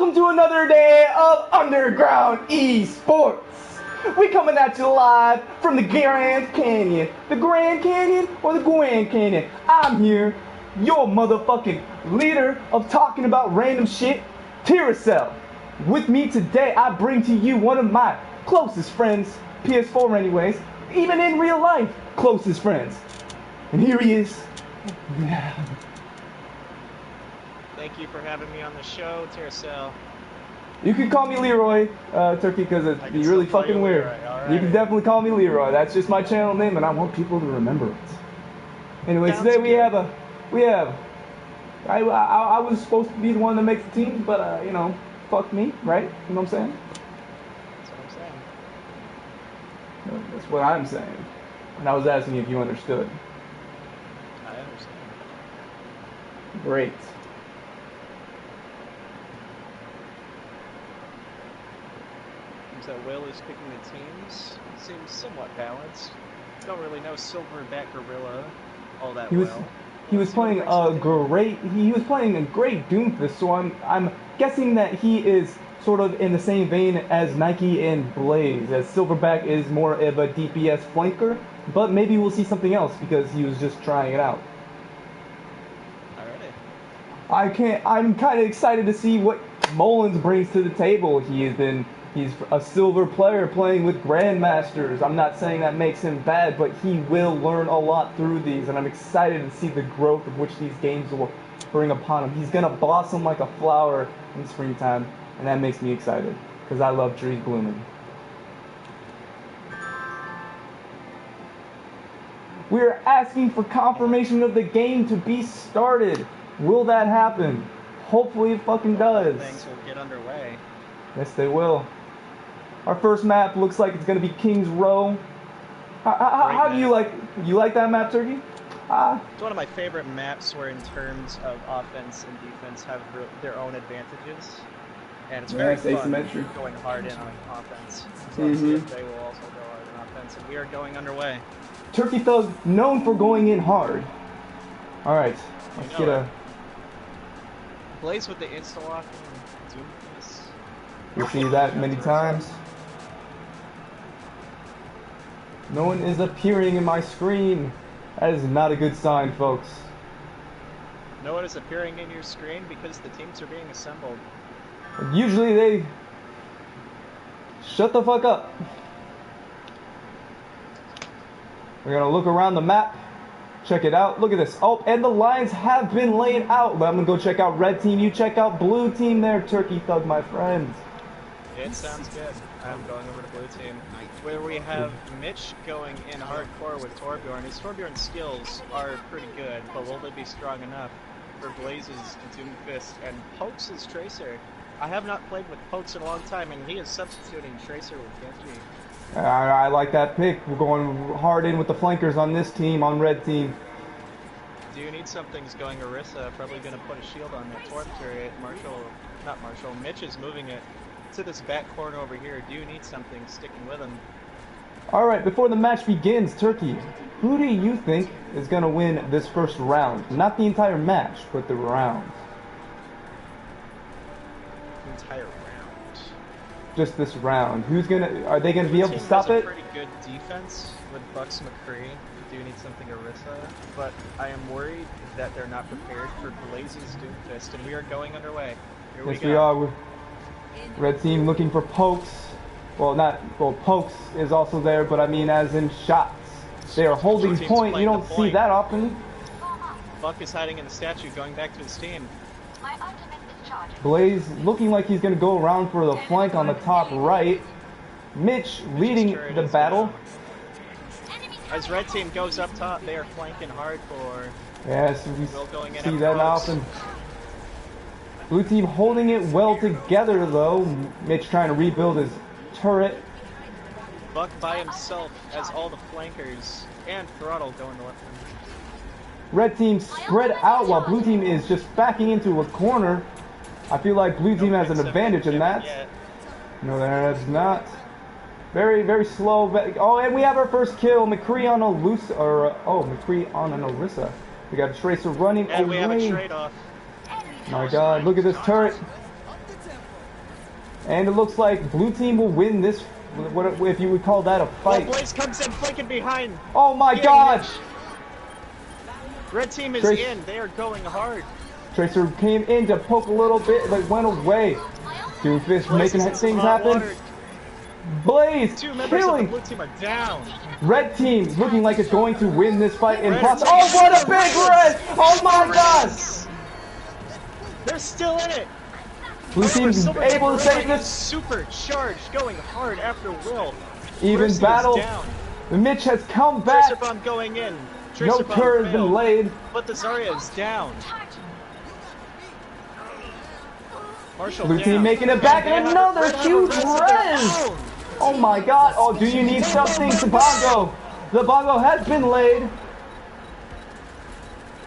welcome to another day of Underground Esports. We coming at you live from the Grand Canyon. The Grand Canyon or the Grand Canyon? I'm here, your motherfucking leader of talking about random shit, Turkeythug. With me today, I bring to you one of my closest friends, PS4 anyways, even in real life, closest friends. And here he is. Thank you for having me on the show, Turkeythug. You can call me Leroy, Turkey, because it'd be really fucking weird. Right. You can definitely call me Leroy. That's just my channel name, and I want people to remember it. Anyway, today I was supposed to be the one that makes the team, but you know, fuck me, right? You know what I'm saying? That's what I'm saying. That's what I'm saying. And I was asking if you understood. I understand. Great. That Will is picking the teams. Seems somewhat balanced. Don't really know Silverback Gorilla all that well. He was playing a great Doomfist, so I'm guessing that he is sort of in the same vein as Nike and Blaze, as Silverback is more of a DPS flanker, but maybe we'll see something else because he was just trying it out. Alrighty. I'm kind of excited to see what Mullins brings to the table. He's a silver player playing with Grandmasters. I'm not saying that makes him bad, but he will learn a lot through these, and I'm excited to see the growth of which these games will bring upon him. He's gonna blossom like a flower in springtime, and that makes me excited, because I love trees blooming. We're asking for confirmation of the game to be started. Will that happen? Hopefully it fucking does. Things will get underway. Yes, they will. Our first map looks like it's going to be King's Row. How do you like that map, Turkey? It's one of my favorite maps where in terms of offense and defense have their own advantages. And it's very fun asymmetric. Going hard in on offense. So let's see if they will also go hard in offense. And we are going underway. Turkeythug, known for going in hard. Alright, let's get a... Blaze with the insta-lock and Doomfist. You'll see that many times. No one is appearing in my screen. That is not a good sign, folks. No one is appearing in your screen because the teams are being assembled. Usually they... Shut the fuck up. We're gonna look around the map. Check it out. Look at this. Oh, and the lines have been laid out. I'm gonna go check out red team. You check out blue team there, Turkeythug, my friends. It sounds good. I'm going over to blue team, where we have Mitch going in hardcore with Torbjorn. His Torbjorn skills are pretty good, but will they be strong enough for Blaze's Doomfist and Pokes' Tracer? I have not played with Pokes in a long time, and he is substituting Tracer with Genji. I like that pick. We're going hard in with the flankers on this team, on red team. Do you need something's going Orisa? Probably going to put a shield on that Torb turret. Mitch is moving it to this back corner over here. Do you need something sticking with him? Alright, before the match begins, Turkey, who do you think is going to win this first round? Not the entire match, but the round. The entire round. Just this round. Are they gonna be able to stop it? Pretty good defense with Bucks McCree. Do need something Orisa, but I am worried that they're not prepared for Blaze's Doomfist, and we are going underway. Here yes, we are. Red team looking for Pokes. Pokes is also there, but I mean as in shots. They are holding point. You don't see that often. Buck is hiding in the statue, going back to his team. Blaze looking like he's going to go around for the flank on the top right. Mitch leading the battle. As red team goes up top, they are flanking hardcore. Yes, we see that often. Blue team holding it well together though. Mitch trying to rebuild his turret. Buck by himself as all the flankers and Throttle go in the left hand. Red team spread out while blue team is just backing into a corner. I feel like blue team has an advantage in that. No, that's not. Very, very slow. Oh, and we have our first kill. McCree on a McCree on an Orisa. We got a Tracer running away. And we have a trade-off. My God, look at this turret. And it looks like blue team will win this, what if you would call that a fight. Well, Blaze comes in flanking behind. Oh my god! Red team is Trace. in. They are going hard. Tracer came in to poke a little bit, but went away. Doomfist making things happen. Blaze Two members killing. of the blue team are down. Red team looking like it's going to win this fight in process. Oh, what a big red! Oh my god! They're still in it. Blue team's able to save this. Super charged, going hard after Will. Even Mercy battle. is down. Mitch has come back. Tracer bomb going in. No Tracer bomb turret has been failed, laid. but the Zarya is down. Marshall Blue down. team making it back, and another huge res! Oh my god, oh, do you need something? The bongo! The bongo has been laid.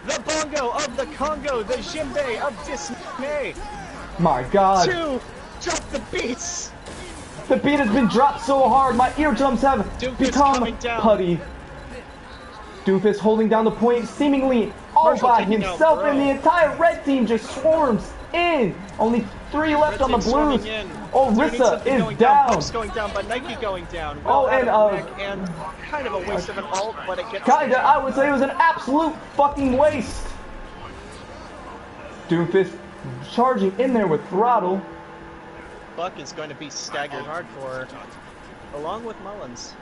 The bongo of the Congo, the djembe of dismay. My god. Two, drop the beats. The beat has been dropped so hard, my eardrums have become putty. Doomfist holding down the point seemingly all Marshall by taking out himself, Bro. and the entire red team just swarms in. Only 3 left on the blues. Oh, Rissa is down. Buck's going down, but Nike going down. Oh, Will and and kind of a waste of an ult, but it gets kinda, I would say it was an absolute fucking waste. Doomfist charging in there with throttle. Buck is going to be staggered hardcore, along with Mullins.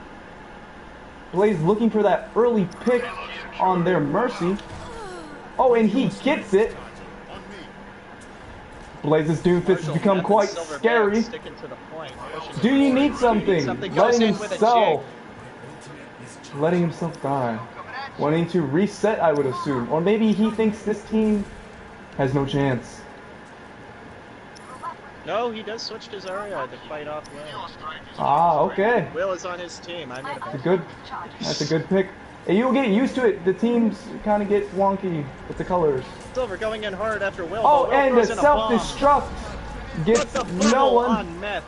Blaze looking for that early pick on their Mercy. Oh, and he gets it. Blaze's Doomfist has become quite scary. Sticking to the point, Do you need something? Letting with a himself. Letting himself die. Wanting to reset, I would assume. Or maybe he thinks this team has no chance. No, he does switch to Zarya to fight off Will. Ah, okay. Will is on his team. I made a That's a good pick. Hey, you'll get used to it. The teams kind of get wonky with the colors. Silver going in hard after Will. Oh, Will and the throws in a bomb. self-destruct gets But the no bubble one. on Meth.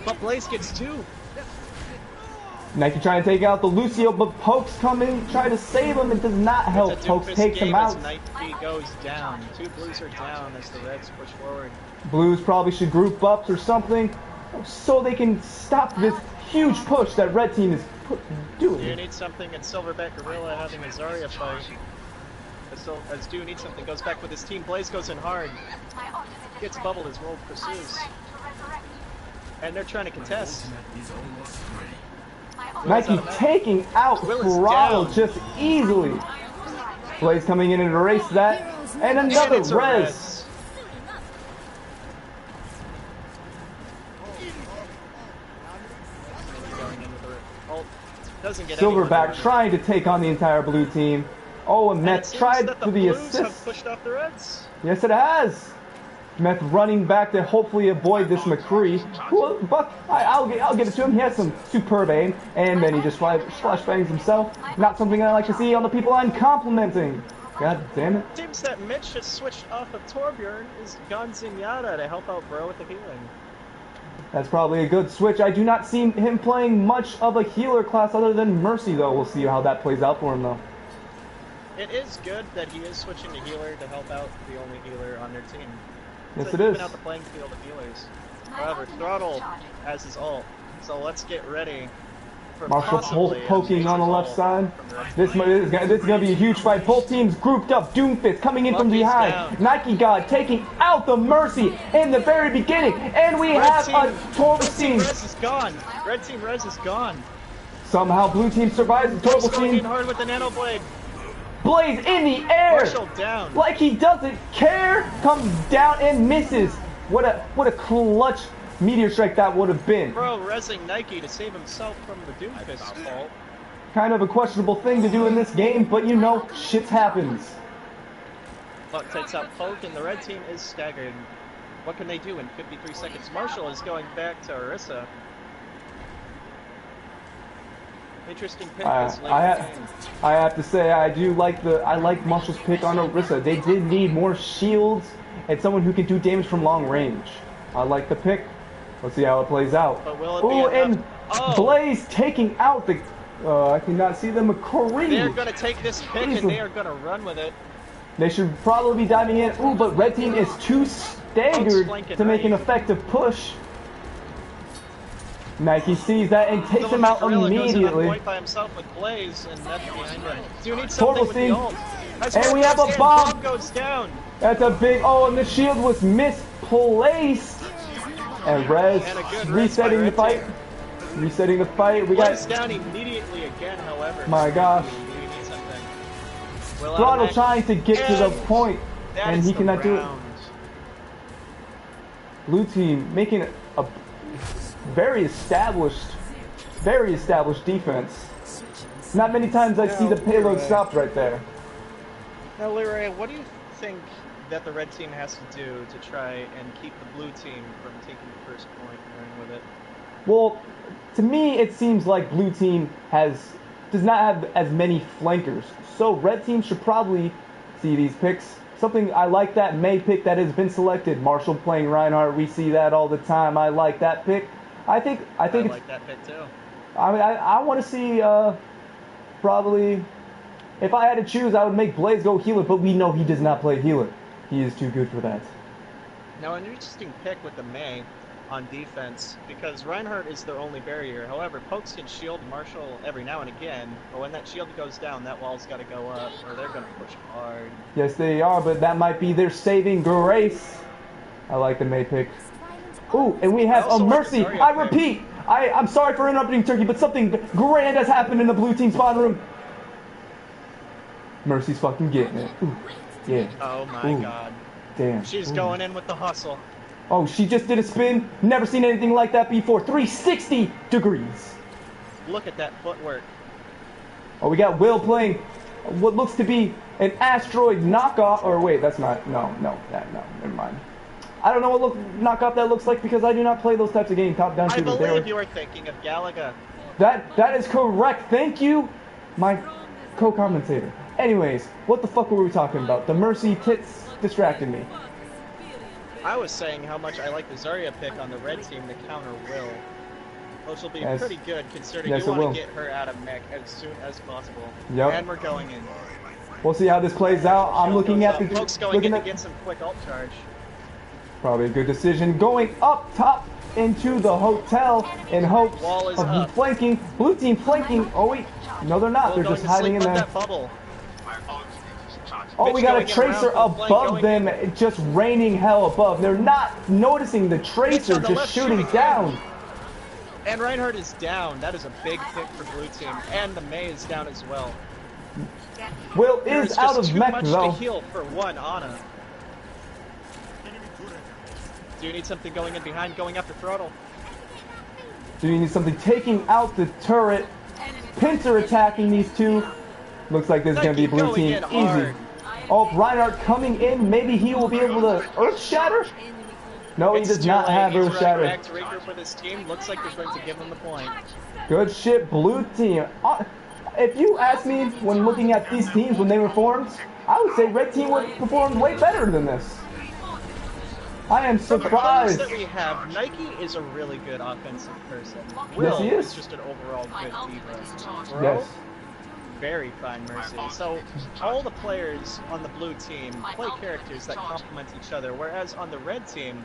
But Blaze gets 2. Nike trying to take out the Lucio, but Pokes come in, try to save him. It does not help. It's a Pokes Doomfist takes game him out. as Nike goes down. 2 blues are down as the Reds push forward. Blues probably should group up or something so they can stop this huge push that red team is doing. Do you need something? And Silverback Gorilla having a Zarya fight. As Do needs something, goes back with his team. Blaze goes in hard. Gets bubbled as Roll pursues. And they're trying to contest. Nike taking out Throttle just easily. Blaze coming in and erase that. And another it's a res. Doesn't get Silverback trying to take on the entire blue team. Oh, and Meth tried for the assist. Pushed off the Reds. Yes, it has. Meth running back to hopefully avoid this McCree. Well, but I'll give it to him. He has some superb aim, and then he just flash bangs himself. Not something I like to see on the people I'm complimenting. God damn it. Seems that Mitch has switched off of Torbjorn is gone Zenyatta to help out Bro with the healing. That's probably a good switch. I do not see him playing much of a healer class other than Mercy, though. We'll see how that plays out for him, though. It is good that he is switching to healer to help out the only healer on their team. Yes, to it is. even out the playing field of healers. However, Throttle has his ult, so let's get ready for Marshall poking on the left side. This is gonna be a huge fight. Both teams grouped up. Doomfist coming in from behind. Down. Nike God taking out the Mercy in the very beginning, and we have a Torval team. Res is gone. Red team Res is gone. Somehow blue team survives the Torval Going in team. hard with the nano blade. Blaze in the air, Marshall down. like he doesn't care. Comes down and misses. What a clutch meteor strike that would have been. Bro resing Nike to save himself from the Doomfist ult. Kind of a questionable thing to do in this game, but you know, shit happens. Buck takes out Poke, and the red team is staggered. What can they do in 53 seconds? Marshall is going back to Orisa. Interesting pick this late I game. have to say I like Marshall's pick on Orisa. They did need more shields and someone who can do damage from long range. I like the pick. Let's see how it plays out. But will it be Ooh, enough? and Oh. Blaze taking out the. I cannot see the McCree. They're going to take this pick and they are going to run with it. They should probably be diving in. Ooh, but red team is too staggered to make an effective push. Nike sees that and takes him out Gorilla goes in on immediately. point by himself with Blaze, and that's behind him. Do you need Tortle something with the scene. ult? Nice And ult we have goes a in, bomb. goes down. That's a big, oh, and the shield was misplaced. And Rez And a good resetting the res by fight. Red team. Resetting the fight. We Blaze got, down immediately again, however. my gosh. We need something. Will Throttle out trying to get to the point, that and is he the cannot do it. round. Blue team making a very established defense. Not many times I see the payload stopped right there. Now, Leroy, what do you think that the red team has to do to try and keep the blue team from taking the first point and running with it? Well, to me, it seems like blue team does not have as many flankers. So red team should probably see these picks. Something I like that May pick that has been selected. Marshall playing Reinhardt, we see that all the time. I like that pick. I think I it's, like that pick too. I mean, I want to see probably. If I had to choose, I would make Blaze go healer, but we know he does not play healer. He is too good for that. Now, an interesting pick with the May on defense, because Reinhardt is their only barrier. However, Pokes can shield Marshall every now and again, but when that shield goes down, that wall's got to go up, or they're going to push hard. Yes, they are, but that might be their saving grace. I like the May pick. Ooh, and we have a Mercy. I repeat, I'm sorry for interrupting Turkey, but something grand has happened in the blue team spawn room. Mercy's fucking getting it. Ooh, yeah. Oh my god. Damn. She's going in with the hustle. Oh, she just did a spin. Never seen anything like that before. 360 degrees. Look at that footwork. Oh, we got Will playing what looks to be an asteroid knockoff. Or wait, that's not. No, never mind. I don't know what knockoff that looks like because I do not play those types of games. Top-down shooters. I believe you were thinking of Galaga. That is correct. Thank you, my co-commentator. Anyways, what the fuck were we talking about? The Mercy tits distracted me. I was saying how much I like the Zarya pick on the red team to counter Will. Which will be pretty good considering you want to get her out of mech as soon as possible. Yep. And we're going in. We'll see how this plays out. I'm looking at the... Folks going in to get some quick ult charge. Probably a good decision. Going up top into the hotel in hopes of flanking. Blue team flanking. Oh wait, no they're not. They're just hiding in there. That bubble. Oh, we got a tracer above them, just raining hell above. They're not noticing the tracer just shooting down. And Reinhardt is down. That is a big pick for blue team. And the May is down as well. Will is out of mech though. Too much to heal for one Ana. Do you need something going in behind, going after Throttle? Do you need something taking out the turret? Pincer attacking these two. Looks like this is going to be blue team easy. Oh, Reinhardt coming in. Maybe he will be able to Earth Shatter? No, he does not have Earth Shatter. Back to regroup with his team. Looks like they're going to give him the point. Good shit, blue team. If you ask me when looking at these teams when they were formed, I would say red team would perform way better than this. I am surprised. From the that we have, Nike is a really good offensive person. Will yes, he is. Just an overall good diva. Bro, yes. Very fine Mercy. So all the players on the blue team play characters that complement each other, whereas on the red team,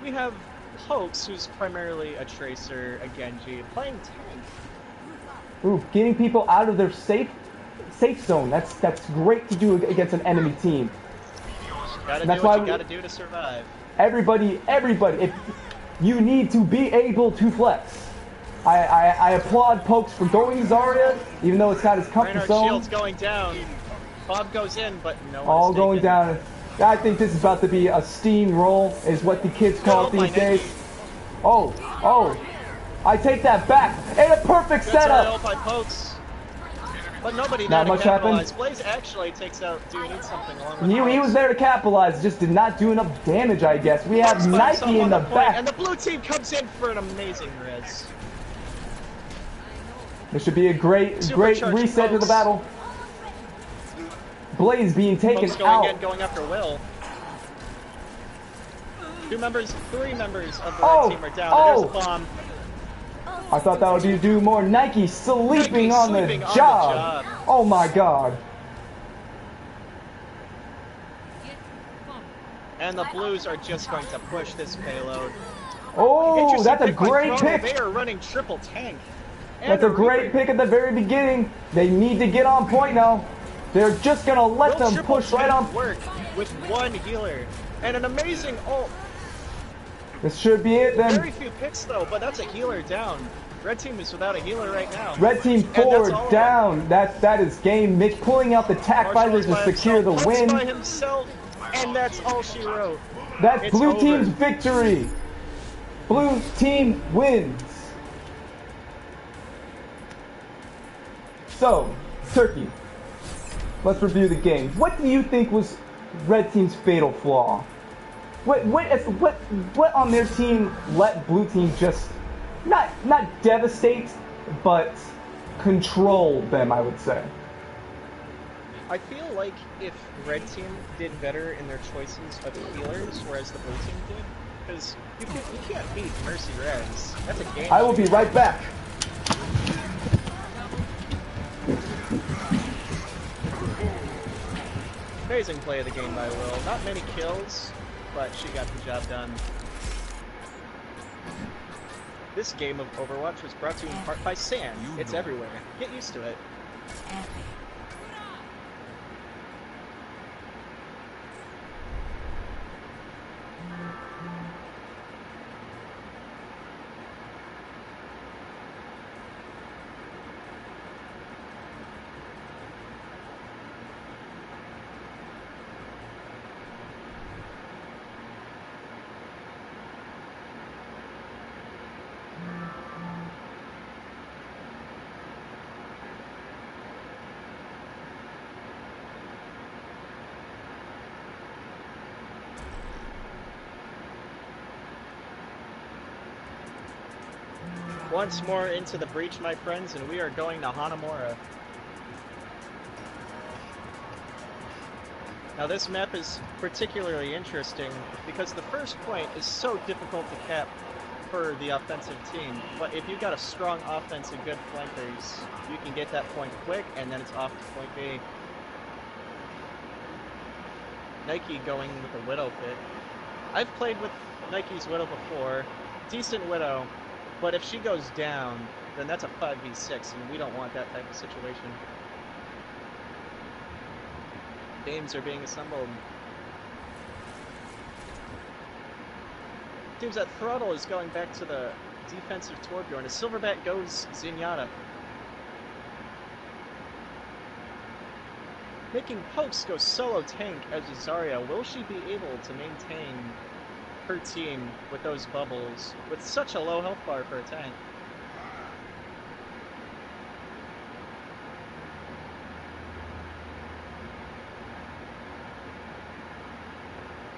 we have Hoax, who's primarily a Tracer, a Genji, playing tank. Ooh, getting people out of their safe zone. That's great to do against an enemy team. Gotta do what you gotta do to survive. Everybody, if you need to be able to flex. I applaud Pokes for going Zarya, even though it's not his comfort zone. Shield's going down. Bob goes in, but no one all going down. I think this is about to be a steamroll, is what the kids call it these days. Oh, I take that back. And a perfect setup. By Pokes. But nobody not much happened. Blaze actually takes out. Do you need something along with he was there to capitalize, just did not do enough damage, I guess. We have Nike in the back. And the blue team comes in for an amazing res. This should be a great reset to the battle. Blaze being taken out. Going after Will. 3 members of the red team are down. There's a bomb. I thought that would do more. Nike sleeping on the job. Oh my god. And the blues are just going to push this payload. Oh, that's a Interesting pick by great Throttle. pick. They are running triple tank. And That's a great Reaper. pick at the very beginning. They need to get on point now. They're just gonna let Will them triple push right tank on. work with one healer and an amazing ult. This should be it then. Very few picks though, but that's a healer down. Red team is without a healer right now. Red team And that's forward all of them. down. That is game. Mitch pulling out the tack Marshall visor is to by secure the himself, Puck's win. by himself, and that's all she wrote. That's It's blue over. team's victory. Blue team wins. So, Turkey, let's review the game. What do you think was red team's fatal flaw? What on their team let blue team just not devastate, but control them, I would say? I feel like if red team did better in their choices of healers, whereas the blue team did, because you can't beat Mercy Res. That's a game. I will be right back. Amazing play of the game by Will. Not many kills, but she got the job done. This game of Overwatch was brought to you in part by sand. It's everywhere. Get used to it. Once more into the breach, my friends, and we are going to Hanamura. Now this map is particularly interesting because the first point is so difficult to cap for the offensive team, but if you've got a strong offense and good flankers, you can get that point quick, and then it's off to point B. Nike going with a Widow pick. I've played with Nike's Widow before. Decent Widow. But if she goes down, then that's a 5v6, and we don't want that type of situation. Games are being assembled. Seems that Throttle is going back to the defensive Torbjorn. As Silverback goes Zenyatta. Making Pokes go solo tank as Zarya. Will she be able to maintain her team with those bubbles with such a low health bar for a tank?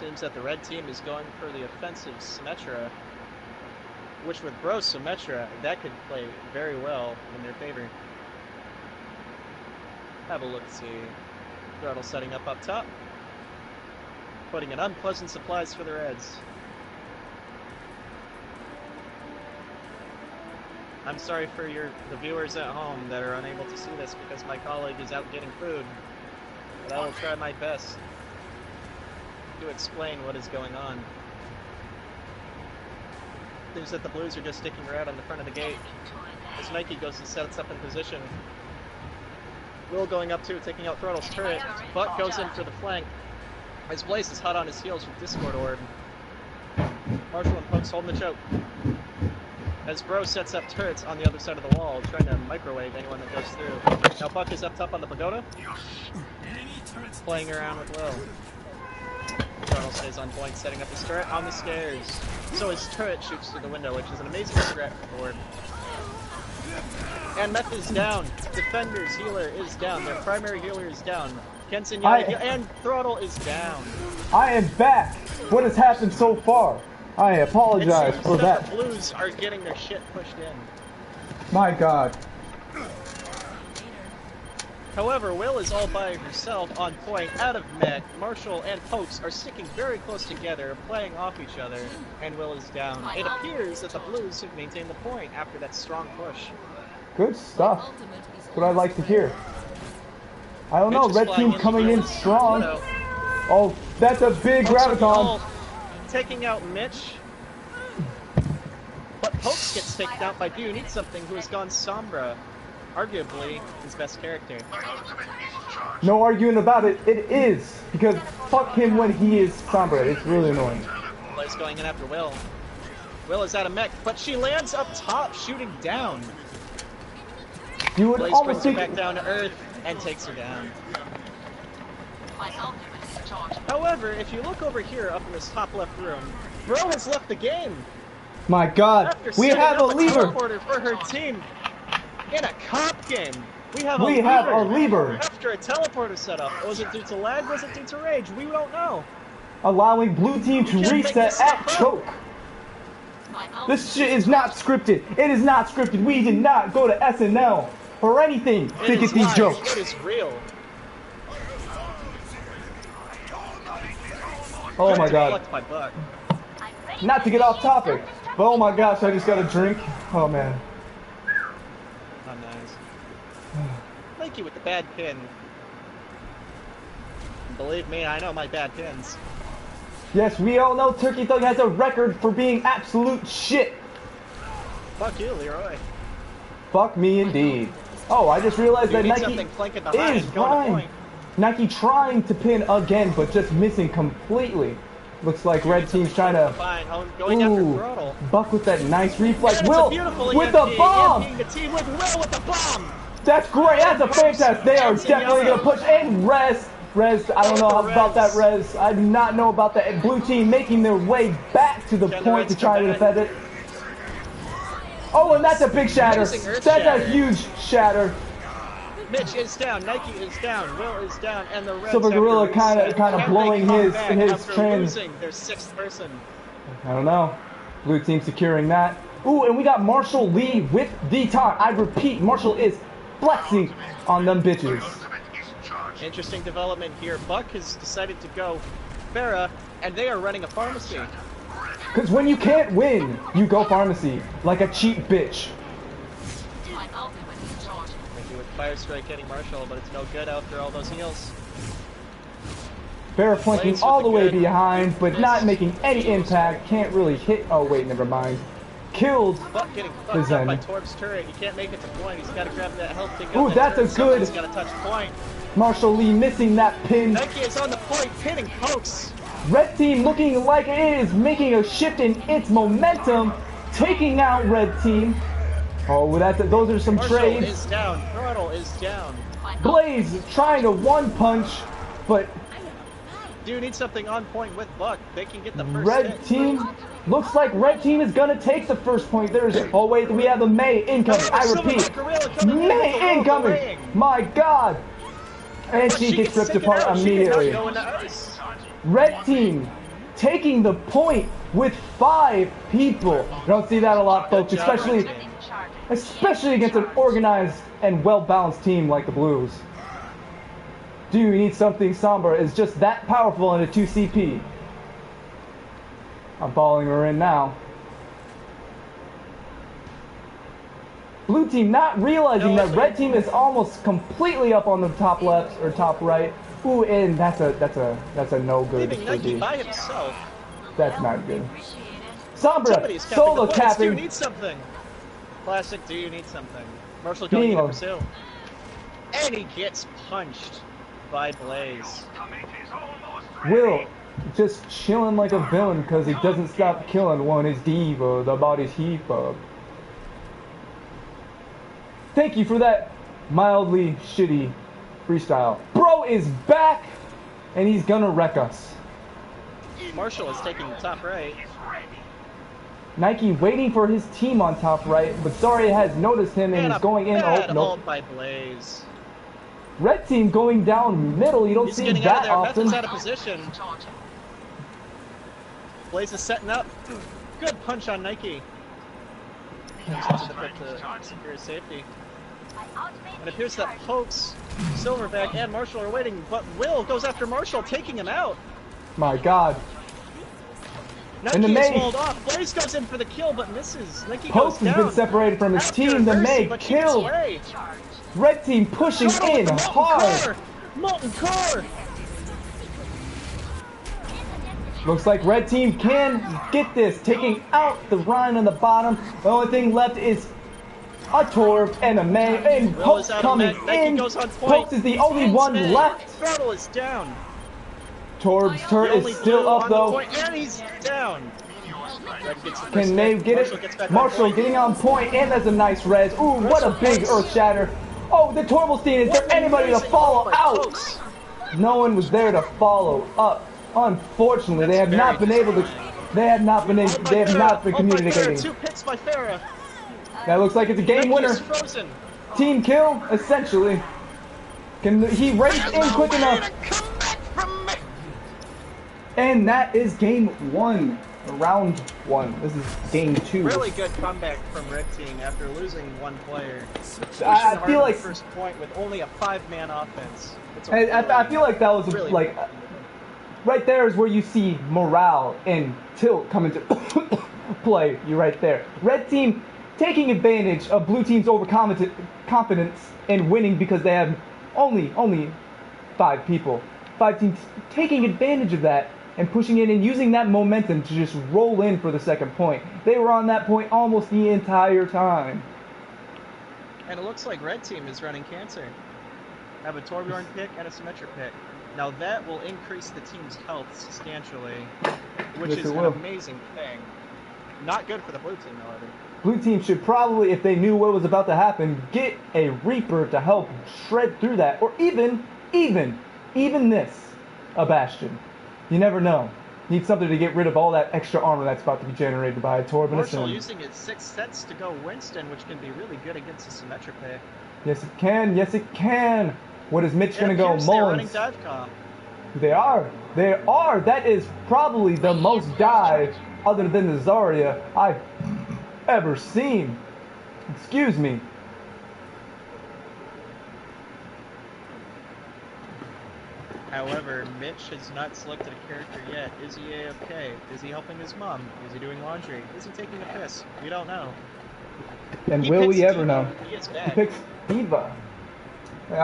Seems that the red team is going for the offensive Symmetra, which with Bro Symmetra, that could play very well in their favor. Have a look-see. Throttle setting up top, putting in unpleasant supplies for the Reds. I'm sorry for the viewers at home that are unable to see this because my colleague is out getting food, but I will try my best to explain what is going on. Seems that the Blues are just sticking around on the front of the gate as Nike goes and sets up in position. Will going up to taking out Throttle's turret. Buck goes in for the flank as Blaze is hot on his heels with Discord Orb. Marshall and Pokes holding the choke as Bro sets up turrets on the other side of the wall, trying to microwave anyone that goes through. Now Buck is up top on the pagoda, playing around with Will. Throttle stays on point, setting up his turret on the stairs. So his turret shoots through the window, which is an amazing strat for. And Meth is down. Defender's healer is down. Their primary healer is down. Kenson and Throttle is down. I am back. What has happened so far? I apologize for that. The Blues are getting their shit pushed in. My God. However, Will is all by herself on point, out of mech. Marshall and Pokes are sticking very close together, playing off each other, and Will is down. It appears that the Blues have maintained the point after that strong push. Good stuff. That's what I'd like to hear. I don't know, red team coming in strong. Oh, that's a big graviton. Taking out Mitch. Pokes gets taken out by Do You Need Something, who has gone Sombra, arguably his best character. No arguing about it. It is. Because fuck him when he is Sombra. It's really annoying. Blaze going in after Will. Will is out of mech, but she lands up top, shooting down. You would Blaze almost brings her think... back down to Earth and takes her down. However, if you look over here up in this top left room, Bro has left the game. My god. After We have a lever. teleporter for her team in a comp game. We have a lever. After a teleporter setup. Was it due to lag? Was it due to rage? We don't know. Allowing blue team to reset at choke. This shit is not scripted. It is not scripted. We did not go to SNL or anything to get these jokes. It is real. Oh my god. Not to get off topic, but oh my gosh, I just got a drink. Oh man. Oh, nice. Thank you with the bad pin. Believe me, I know my bad pins. Yes, we all know Turkeythug has a record for being absolute shit. Fuck you, Leroy. Fuck me indeed. Oh, I just realized that Nike is fine. Nike trying to pin again, but just missing completely. Looks like red team's trying to Buck with that nice reflex. Will with the bomb. The team with Will with the bomb. That's great. That's a fantastic. They are definitely gonna push and Rez. I don't know about that Rez. I do not know about that. Blue team making their way back to the point to try to defend it. Oh, and that's a big shatter. That's a huge shatter. Mitch is down, Nike is down, Will is down, and the Reds Silver Gorilla kind of blowing his trend. Their sixth person. I don't know. Blue team securing that. Ooh, and we got Marshall Lee with the taunt. I repeat, Marshall is flexing on them bitches. Interesting development here. Buck has decided to go Farah, and they are running a pharmacy. Because when you can't win, you go pharmacy like a cheap bitch. Fire strike hitting Marshall, but it's no good after all those heals. Farah flanking all the way behind, but not making any impact. Can't really hit. Oh wait, never mind. Killed. Buck getting fucked up by Torp's turret. He can't make it to point. He's got to grab that health to go. Ooh, that's a good. He's got to touch point. Marshall Lee missing that pin. Nike is on the point, pinning Pokes. Red team looking like it is making a shift in its momentum, taking out red team. Oh, those are some Marshall trades. Is down. Throttle is down. Blaze trying to one punch, but do you need something on point with Buck? They can get the first red hit. Team looks like red team is gonna take the first point. Oh wait, we have a May incoming. I repeat, May incoming. My God, and she gets ripped apart immediately. Red team taking the point with 5 people. You don't see that a lot, folks, especially against an organized and well-balanced team like the Blues. Do You Need Something Sombra is just that powerful in a 2 CP. I'm following her in now. Blue team not realizing that red team is almost completely up on the top left or top right. Ooh, and that's a no good. Leaving Nike by himself. That's not good. Sombra solo capping. Do you need something? Classic. Do you need something? Marshall going to pursue, and he gets punched by Blaze. Will just chilling like a villain because he doesn't stop killing when his diva, the body's heap up. Thank you for that mildly shitty freestyle. Bro is back, and he's gonna wreck us. Marshall is taking the top right. Nike waiting for his team on top right, but Zarya has noticed him and is going in. Oh, no. By Blaze. Red team going down middle. You don't see that often. He's out of position. Blaze is setting up. Good punch on Nike. To secure his safety. It appears that Pokes, Silverback, and Marshall are waiting, but Will goes after Marshall, taking him out. My God. Nike is walled off. Blaze goes in for the kill, but misses. Nike Pokes has been separated from his team. The May killed. Red team pushing in hard. Molten core. Looks like red team can get this, taking out the Rhine on the bottom. The only thing left is a Torb and a May, and Poke's coming in. Poke is the only one left. Throttle is down. Torb's turret is still up though. And he's down. Can May get it? Marshall getting on point, and that's a nice res. Ooh, what a big earth shatter. Oh, the Torvalstein, is there anybody to follow out? No one was there to follow up. Unfortunately, they have not been able to. They have not been communicating. 2 picks by Farah. That looks like it's a game winner. Team kill, essentially. Can he race in quick enough? And that is game 1. Round 1. This is game 2. Really good comeback from Red Team after losing 1 player. I feel like first point with only a 5-man offense. I feel like that was really like right there is where you see morale and tilt come into play. You right there. Red Team taking advantage of blue team's overconfidence and winning because they have only 5 people. 5 teams taking advantage of that and pushing in and using that momentum to just roll in for the second point. They were on that point almost the entire time. And it looks like Red Team is running Cancer. Have a Torbjorn pick and a Symmetra pick. Now that will increase the team's health substantially, which is an amazing thing. Not good for the blue team, however. Blue team should probably, if they knew what was about to happen, get a Reaper to help shred through that, or even this, a Bastion. You never know. Need something to get rid of all that extra armor that's about to be generated by a Torb and a Sim. Using his 6 sets to go Winston, which can be really good against the Symmetra pick. Yes, it can. Yes, it can. What is Mitch going to go? Mullins. They are. They are. That is probably the most dive, other than the Zarya, I've ever seen. Excuse me. However, Mitch has not selected a character yet. Is he AFK? Is he helping his mom? Is he doing laundry? Is he taking a piss? We don't know. And will we ever D.Va. know? He picks D.Va.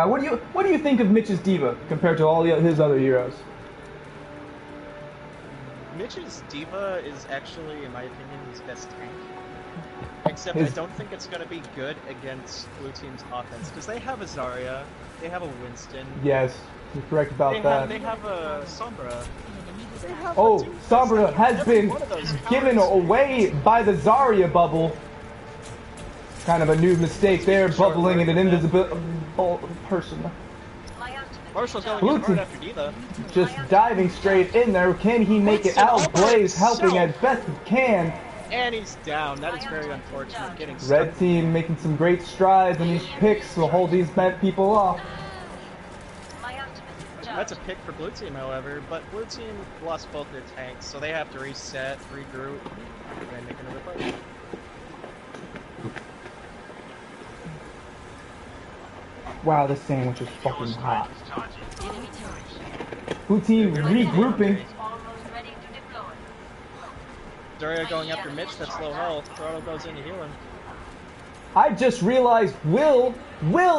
What do you think of Mitch's D.Va compared to all his other heroes? Mitch's D.Va is actually, in my opinion, his best tank. Except I don't think it's going to be good against Blue Team's offense. Because they have a Zarya, they have a Winston. Yes, you're correct about that. They have a Sombra. Sombra has been given away by the Zarya bubble. Kind of a new mistake there, bubbling in an invisible person. Marshall's going hard after D.Va. Just diving straight in there. Can he make it out? Blaze helping as best he can. And he's down. That is very unfortunate. Getting stuck. Red team making some great strides in these picks to hold these people off. That's a pick for Blue Team, however, but Blue Team lost both their tanks, so they have to reset, regroup, and make another play. Wow, this sandwich is fucking hot. Blue team regrouping. Zarya going after Mitch, that's low health. Throttle goes in to heal him. I just realized Will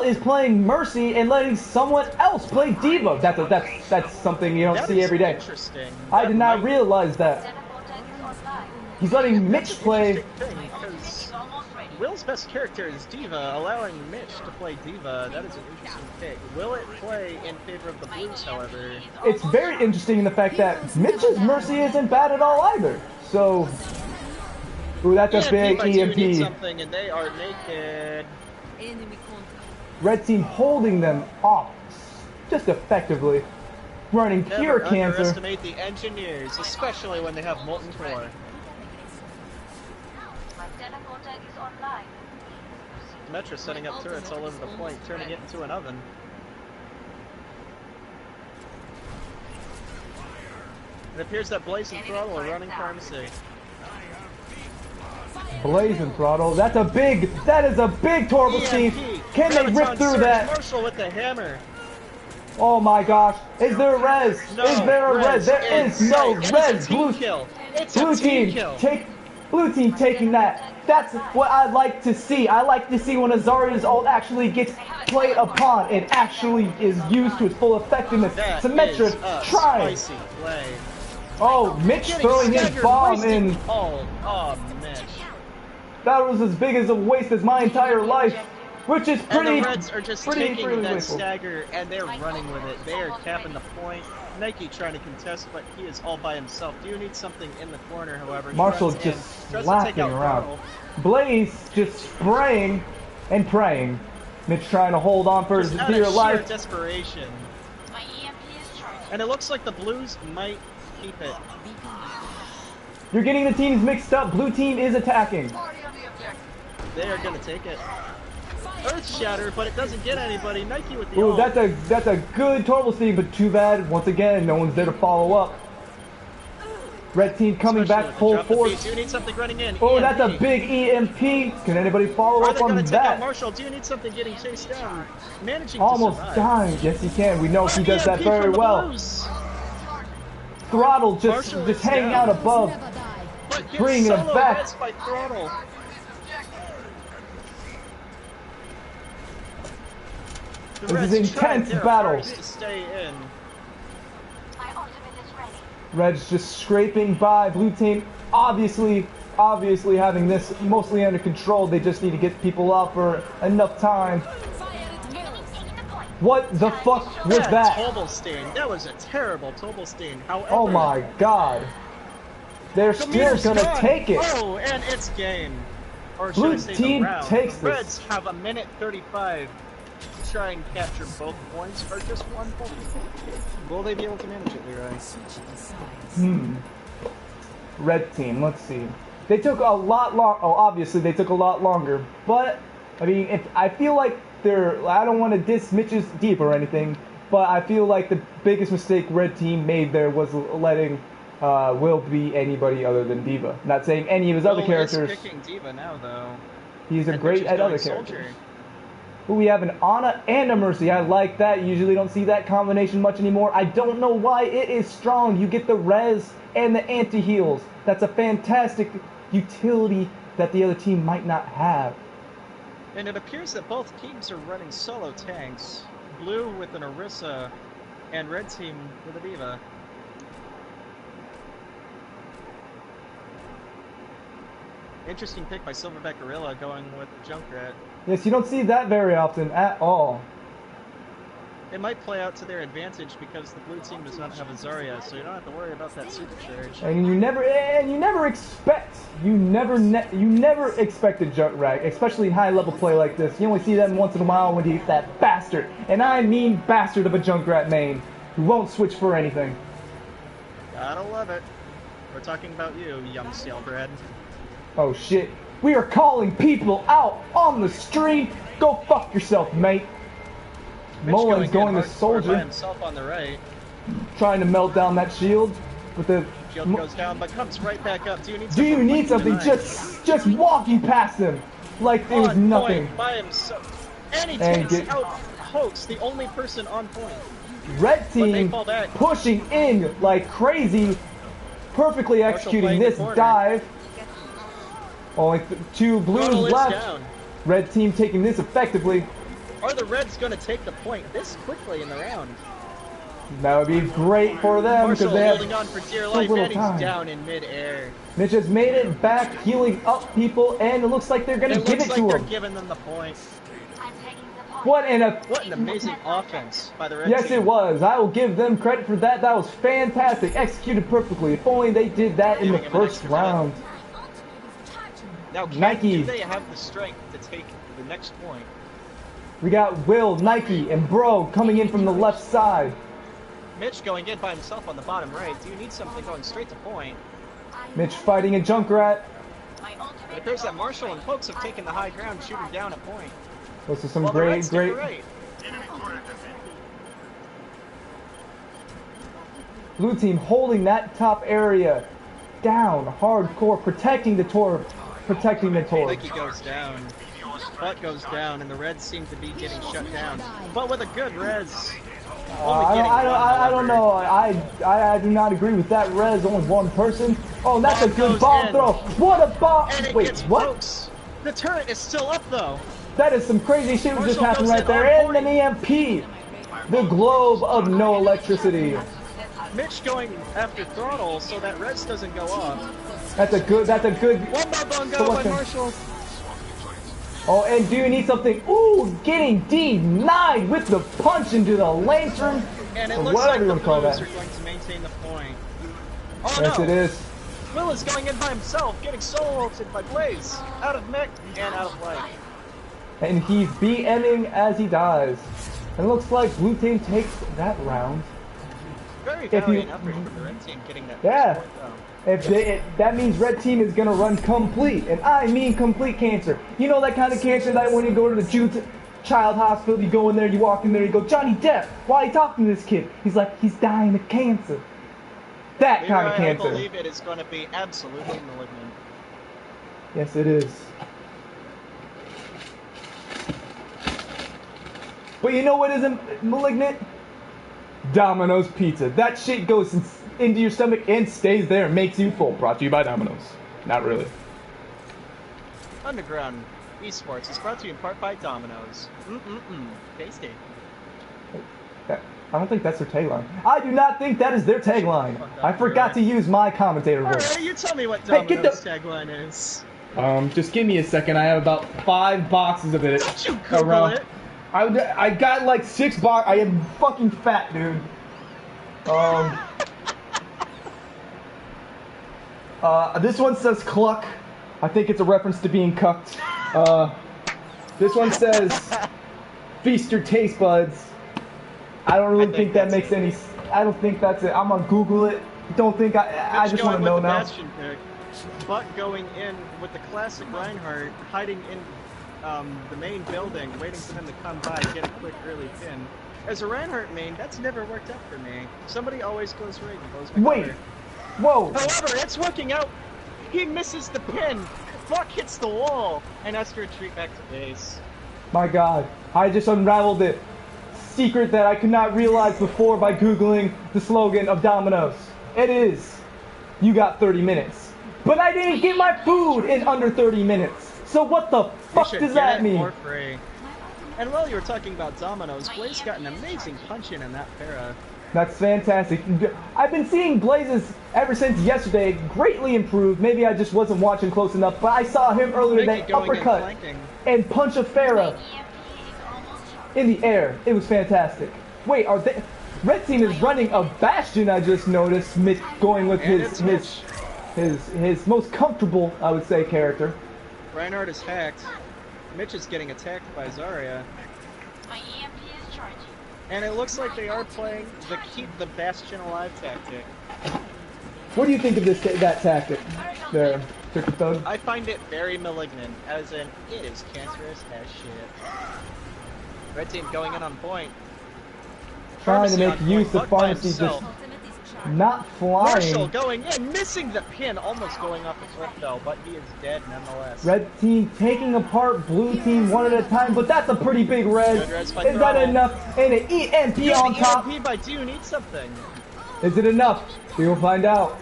is playing Mercy and letting someone else play D.Va. That's something you don't see every day. Interesting. I did not realize that. He's letting Mitch play. Because Will's best character is D.Va, allowing Mitch to play D.Va. That is an interesting pick. Will it play in favor of the Blues, however? It's very interesting in the fact that Mitch's Mercy isn't bad at all either. So, ooh, that's a big EMP. Something and they are naked. Red team holding them off just effectively. Running pure Never cancer. Underestimate the engineers, especially when they have molten core. Metro setting up turrets all over the point, turning it into an oven. It appears that Blaze and Throttle are running Pharmacy. Blaze and Throttle, that is a big Torval Steve. Can they rip through that? Marshall with the hammer. Oh my gosh, is there a res? No, is there a res? There is no res. Blue team taking that. That's what I like to see. I like to see when a Zarya's ult actually gets played upon and actually is used to its full effectiveness. Symmetra trying. Oh, Mitch Getting throwing his staggered, bomb wasting- in. Oh, Mitch. That was as big as a waste as my entire life, which is And pretty, the Reds are just pretty taking that wasteful. stagger and they're running with it. They are capping the point. Nike trying to contest, but he is all by himself. Do you need something in the corner, however? He Marshall runs in, just tries to take slapping out around. Darnold. Blaze just spraying and praying. Mitch trying to hold on for his Just out dear of sheer life. desperation. And it looks like the Blues might keep it. You're getting the teams mixed up. Blue team is attacking. They are gonna take it. Earth Shatter, but it doesn't get anybody. Nike with the Ooh, ult. that's a good turtle steam, but too bad. Once again, no one's there to follow up. Red team coming Especially back with the full drop the force. beat. Do you need something running in? Oh, that's a EMP. big EMP. Can anybody follow Are up they gonna on take out that? Marshall? Do you need something getting chased down? Managing Almost to survive. dying. Yes, he can. We know he does that EMP very from the well. Blues. Throttle just Marshall is hanging down. out above. But gets Bringing it solo back. res by Throttle. The This Reds is trying intense their battle. hardest to stay in. Red's just scraping by. Blue team obviously having this mostly under control. They just need to get people out for enough time. What the fuck was that? Tobelstein. That was a terrible Tobelstein. However, Oh my god. They're the still meter's gonna gone. take it. Oh, and it's game. Or should Blue I say team the round. takes The this. Reds have a minute 35 to try and capture both points or just 1 point. Will they be able to manage it, Leroy? Red team, let's see. They took a lot long. Oh, obviously they took a lot longer. But I mean, if I feel like I don't want to diss Mitch's deep or anything, but I feel like the biggest mistake Red team made there was letting Will be anybody other than Diva. Not saying any of his other characters. Is picking Diva now, though. He's a And great Mitch is at going other Soldier. characters. Ooh, we have an Ana and a Mercy. I like that. Usually don't see that combination much anymore. I don't know why it is strong. You get the res and the anti-heals. That's a fantastic utility that the other team might not have. And it appears that both teams are running solo tanks. Blue with an Orisa, and Red team with a Diva. Interesting pick by Silverback Gorilla going with Junkrat. Yes, you don't see that very often at all. It might play out to their advantage because the blue team does not have a Zarya, so you don't have to worry about that supercharge. And you never expect a Junkrat, especially in high level play like this. You only see them once in a while when you get that bastard, and I mean bastard of a Junkrat main, who won't switch for anything. Gotta love it. We're talking about you, young Sailbread. Oh shit. We are calling people out on the street. Go fuck yourself, mate. Mitch Mullins going in to hardcore by Soldier, himself on the right. trying to melt down that shield. With the Shield goes down, but comes right back up. Do you need do something? you need something? Denied. Just walking past him like it was On nothing. point by himself. And he And takes get- out Hoax, the only person on point. Red they team fall back. pushing in like crazy, perfectly Marshall executing playing the this corner. dive. Only two Throttle blues is left. down. Red team taking this effectively. Are the Reds going to take the point this quickly in the round? That would be great for them Marshall because they have holding on for dear so life, little and he's time. down in midair. Mitch has made it back, healing up people, and it looks like they're going to It give looks it like to they're him. giving them the point. What an amazing offense by the Red Yes, team. it was. I will give them credit for that. That was fantastic. Executed perfectly. If only they did that in the Giving him an first extra round. Now, Nike. do they have the strength to take the next point? We got Will, Nike, and Bro coming in from the left side. Mitch going in by himself on the bottom right. Do you need something going straight to point? Mitch fighting a Junkrat. It appears that Marshall and Pokes have taken the high ground, shooting down at point. This is some Well, the great, Reds great. take the right. Blue team holding that top area down, hardcore, protecting the torp, protecting the torp. Nike goes down. Butt goes down, and the Reds seem to be getting shut down. But with a good res. I don't know. I do not agree with that res. Only one person. Oh, that's a good bomb throw. What a bomb! And it Wait, gets what? Pokes. The turret is still up though. That is some crazy shit just Marshall happened goes right in there. on And an EMP. The globe of no electricity. Mitch going after throttle so that res doesn't go off. That's a good. One more bungo by Marshall. Oh, and do you need something? Ooh, getting denied with the punch into the lantern. And it looks like the Blues are going to maintain the point. Oh yes, no! It is. Will is going in by himself, getting solo ulted by Blaze. Out of mech and out of life. And he's BMing as he dies. And it looks like blue team takes that round. Very valiant effort from the red team getting that yeah. first point, That means red team is gonna run complete, and I mean complete cancer. You know that kind of cancer that when you go to the child hospital, you go in there, you walk in there, you go, Johnny Depp, why are you talking to this kid? He's like, he's dying of cancer. That kind of cancer. I believe it is going to be absolutely malignant. Yes, it is. But you know what isn't malignant? Domino's Pizza. That shit goes into your stomach and stays there, makes you full. Brought to you by Domino's. Not really. Underground Esports is brought to you in part by Domino's. Tasty. I don't think that's their tagline. I do not think that is their tagline. I forgot to use my commentator voice. Alright, you tell me what Domino's tagline is. Just give me a second. I have about 5 boxes of it. Don't you Google it? I got like 6 boxes. I am fucking fat, dude. This one says cluck. I think it's a reference to being cucked. This one says feast your taste buds. I don't really think that makes any. I don't think that's it. I'm gonna Google it. Don't think I just want to know now. Buck going in with the classic Reinhardt, hiding in the main building, waiting for them to come by, get a quick early pin. As a Reinhardt main, that's never worked out for me. Somebody always goes right and goes my cover. Whoa! However, it's working out. He misses the pin. Buck hits the wall and has to retreat back to base. My God, I just unraveled it. Secret that I could not realize before by Googling the slogan of Domino's. It is, you got 30 minutes. But I didn't get my food in under 30 minutes. So what the fuck does that mean? For free. And while you were talking about Domino's, Blaze got an amazing punch in that para. That's fantastic. I've been seeing Blazes ever since yesterday, greatly improved. Maybe I just wasn't watching close enough, but I saw him earlier today uppercut and punch a Pharah in the air. It was fantastic. Wait, are they? Red team is running a Bastion. I just noticed. Mitch going with his most comfortable, I would say, character. Reinhardt is hacked. Mitch is getting attacked by Zarya. My EMP is charging. And it looks like they are playing the keep the Bastion alive tactic. What do you think of that tactic there, Turkeythug? I find it very malignant, as in it is cancerous as shit. Red team going in on point. Trying to make use of pharmacy, just not flying. Marshall going in, missing the pin, almost going off the cliff though, but he is dead nonetheless. Red team taking apart blue team one at a time, but that's a pretty big res. Is that enough? And an EMP on top. EMP by do you need something? Is it enough? We will find out.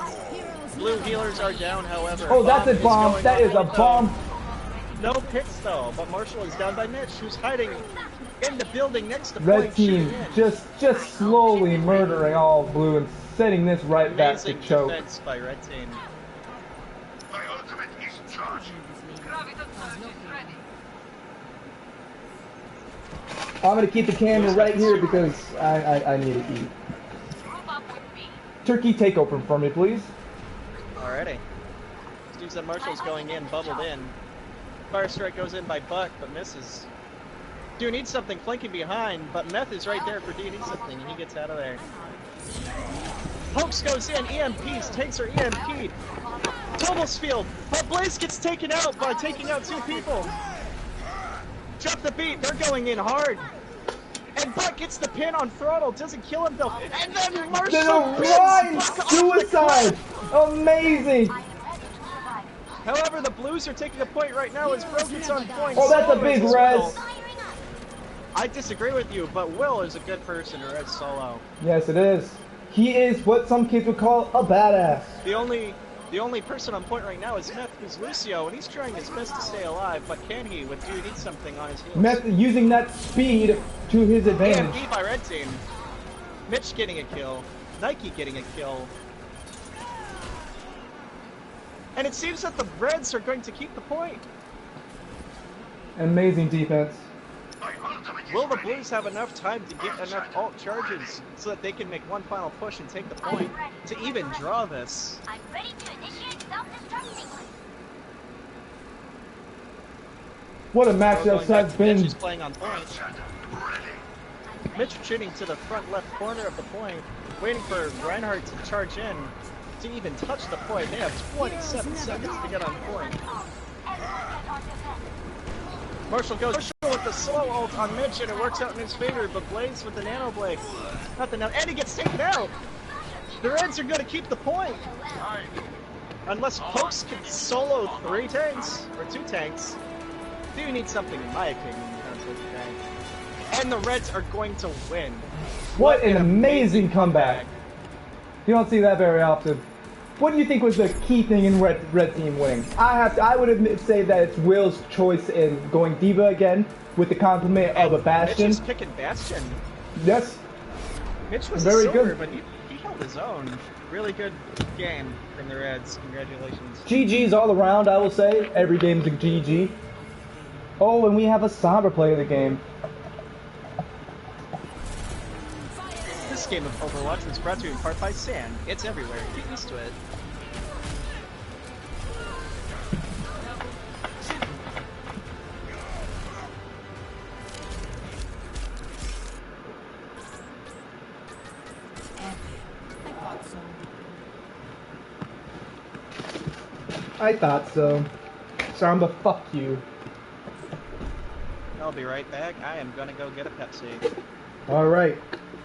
Blue healers are down, however. Oh, that's a bomb. That is a bomb. No picks though, but Marshall is down by Mitch, who's hiding in the building next to Red team just slowly murdering all blue and setting this right back to choke. Defense by Red team. My ultimate is charged. I'm gonna keep the camera right here because I need to eat. Turkey, take open for me, please. Alrighty. Steve said Marshall's going in, bubbled in. Fire strike goes in by Buck, but misses. Do needs something flanking behind, but Meth is right there for Do needs something, and he gets out of there. Pokes goes in, EMPs, takes her EMP. Total's field, but Blaze gets taken out by taking out 2 people. Drop the beat, they're going in hard. And Buck gets the pin on throttle, doesn't kill him though. And then Marshall pins suicide! Amazing! However, the Blues are taking a point right now as Bro gets on point. Oh, that's a big res. I disagree with you, but Will is a good person to res solo. Yes, it is. He is what some kids would call a badass. The only person on point right now is Meth, who's Lucio, and he's trying his best to stay alive, but can he with Do You Need Something on his heels? Meth using that speed to his advantage. AMP by Red Team. Mitch getting a kill. Nike getting a kill. And it seems that the Reds are going to keep the point. Amazing defense. My ultimate is Will the ready. Blues have enough time to get enough alt charges so that they can make one final push and take the point to even draw this? I'm ready to initiate self-destruct sequence. What a match Going this back has to been. Mitch is playing on point. Shadow, ready. Mitch shooting to the front left corner of the point, waiting for Reinhardt to charge in to even touch the point. They have 27 seconds to get on point. Marshall goes with the slow ult on Mitch, and it works out in his favor, but Blaze with the nano blade. Nothing now, and he gets taken out! The Reds are going to keep the point! Unless Pokes can solo 3 tanks, or 2 tanks. Do you need something, in my opinion, and the Reds are going to win. What an amazing comeback. You don't see that very often. What do you think was the key thing in red team winning? I would say that it's Will's choice in going Diva again with the complement of a Bastion. Mitch is picking Bastion. Yes. Mitch was Very a silver, good. but he held his own. Really good game from the Reds. Congratulations. GG's all around, I will say. Every game's a GG. Oh, and we have a Sombra player in the game. This game of Overwatch was brought to you in part by Sand. It's everywhere. Get used to it. I thought so. Samba, fuck you. I'll be right back. I am gonna go get a Pepsi. Alright.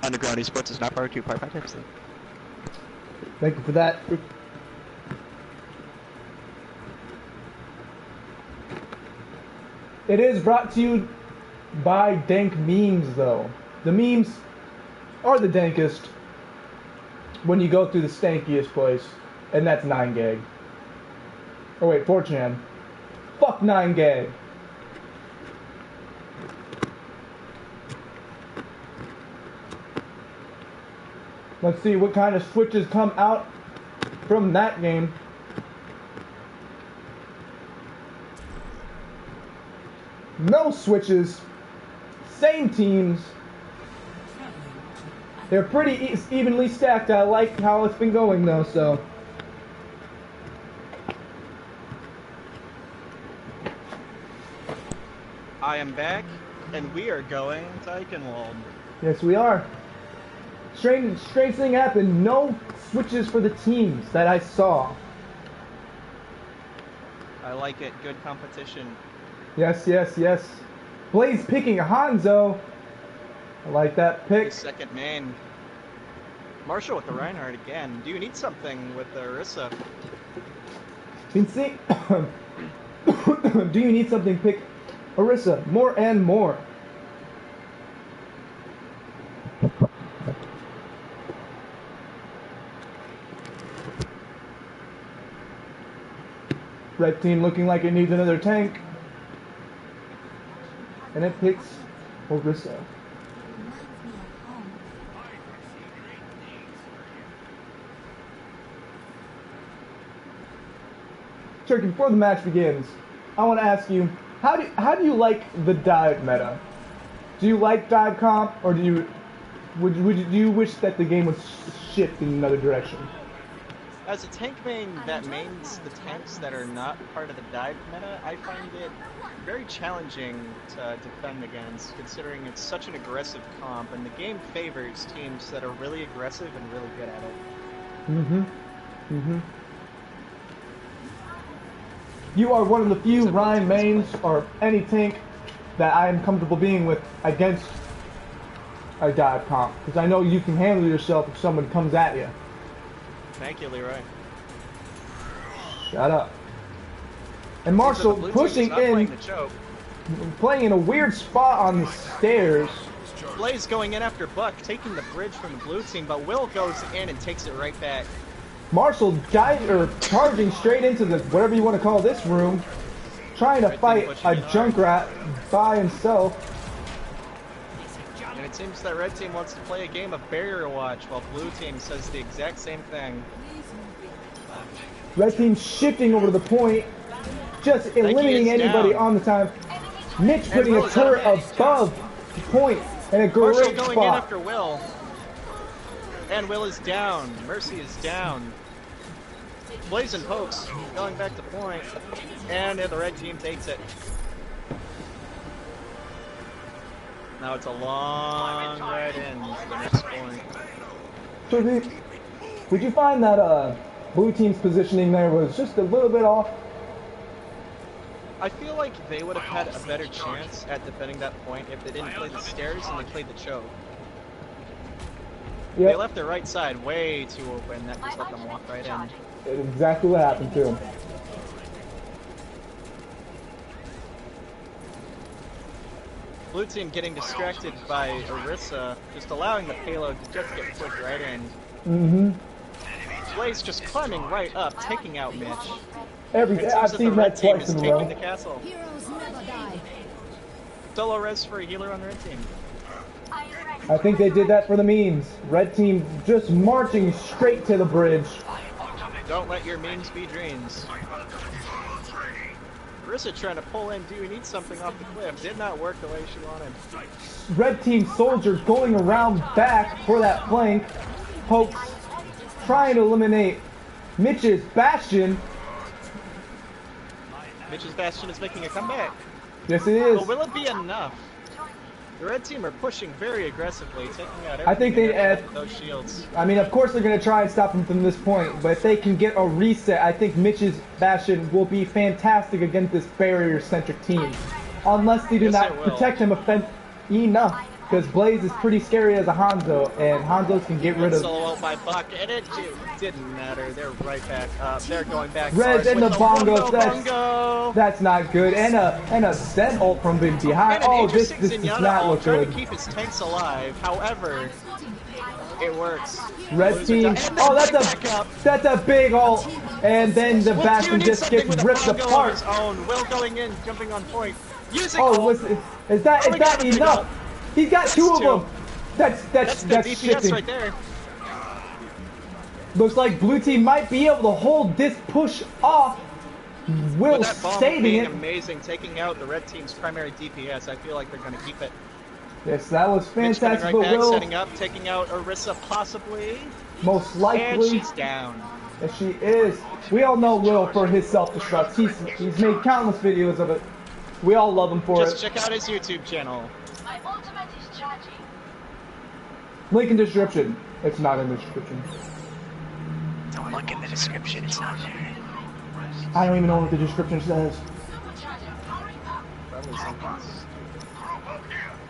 Underground Esports is not part 2, part by Pepsi. Thank you for that. It is brought to you by dank memes, though. The memes are the dankest when you go through the stankiest place, and that's 9gag. Oh wait, 4chan. Fuck 9gag. Let's see what kind of switches come out from that game. No switches. Same teams. They're pretty evenly stacked. I like how it's been going though, so. I am back, and we are going to Eichenwald. Yes, we are. Strange thing happened. No switches for the teams that I saw. I like it. Good competition. Yes, yes, yes. Blaze picking Hanzo. I like that pick. The second main. Marshall with the Reinhardt again. Do you need something with the Orisa? You can see. Do you need something? Pick Orisa. More and more. Red team looking like it needs another tank. And it picks Orisa. Turkey, before the match begins, I want to ask you, how do you like the dive meta? Do you like dive comp, or do you wish that the game would shift in another direction? As a tank main that mains the tanks that are not part of the dive meta, I find it very challenging to defend against, considering it's such an aggressive comp, and the game favors teams that are really aggressive and really good at it. Mm-hmm. Mm-hmm. You are one of the few Ryan mains, or any tank, that I am comfortable being with against a dive comp, because I know you can handle yourself if someone comes at you. Thank you, Leroy. Shut up. And Marshall pushing in, playing in a weird spot on the stairs. Blaze going in after Buck, taking the bridge from the blue team, but Will goes in and takes it right back. Marshall charging straight into the whatever you want to call this room, trying to fight a Junkrat by himself. And It seems that red team wants to play a game of barrier watch, while blue team says the exact same thing. Red team shifting over to the point, just eliminating is anybody down. on the time. Mitch putting Will a is out of turret it. above the point, and a Marshall great going in spot. after Will. And Will is down. Mercy is down. Blaze and Pokes going back to point. And the red team takes it. Now it's a long ride in to the next point. So would you find that blue team's positioning there was just a little bit off? I feel like they would have had a better chance at defending that point if they didn't play the stairs and they played the choke. They Yep, left their right side way too open. That just let them walk right in. exactly what happened to him. Blue team getting distracted by Orisa, just allowing the payload to just get flicked right in. Blaze just climbing right up, taking out Mitch. I've seen that team twice is in a taking row. the castle. Heroes never die. Solo res for a healer on the red team. I think they did that for the memes. Red team just marching straight to the bridge. Don't let your memes be dreams. Orisa trying to pull in, do you need something off the cliff? Did not work the way she wanted. Red team soldiers going around back for that flank. Pokes trying to eliminate Mitch's Bastion. Mitch's Bastion is making a comeback. Yes, it is. But will it be enough? The red team are pushing very aggressively, taking out everything I think they add those shields. I mean, of course they're going to try and stop him from this point, but if they can get a reset, I think Mitch's Bastion will be fantastic against this barrier-centric team. Unless they do Yes, not it will. protect him enough, because Blaze is pretty scary as a Hanzo, and Hanzos can get rid of... Solo out by Buck, and it didn't matter. They're right back up. They're going back. Red hard and with the bongos, bongo. that's not good. And a Zen ult from behind. And an Oh, Aegis this 6 does Zenyatta not ult, look trying good. to keep his tanks alive. However, it works. Red Blues are team. down, and Oh, they're back up. that's a big ult. And then the Will Bastion do need just something gets with a ripped bongo on apart. his own. Will going in, jumping on point. Using Oh, ult. is that Oh, we got a big enough? ult. He's got That's two of two. them. That's That's the DPS shifting. right there. Looks like blue team might be able to hold this push off. Will With that bomb saving being it. amazing, taking out the red team's primary DPS. I feel like they're going to keep it. Yes, that was Mitch coming fantastic. right But back, Will, setting up, taking out Orisa possibly. most And likely, she's down. yes, she is. We all know Will for his self-destruct. He's made countless videos of it. We all love him for Just it. check out his YouTube channel. My ultimate is charging. Link in description. It's not in the description. Don't look in the description, it's not there. I don't even know what the description says. Probably something.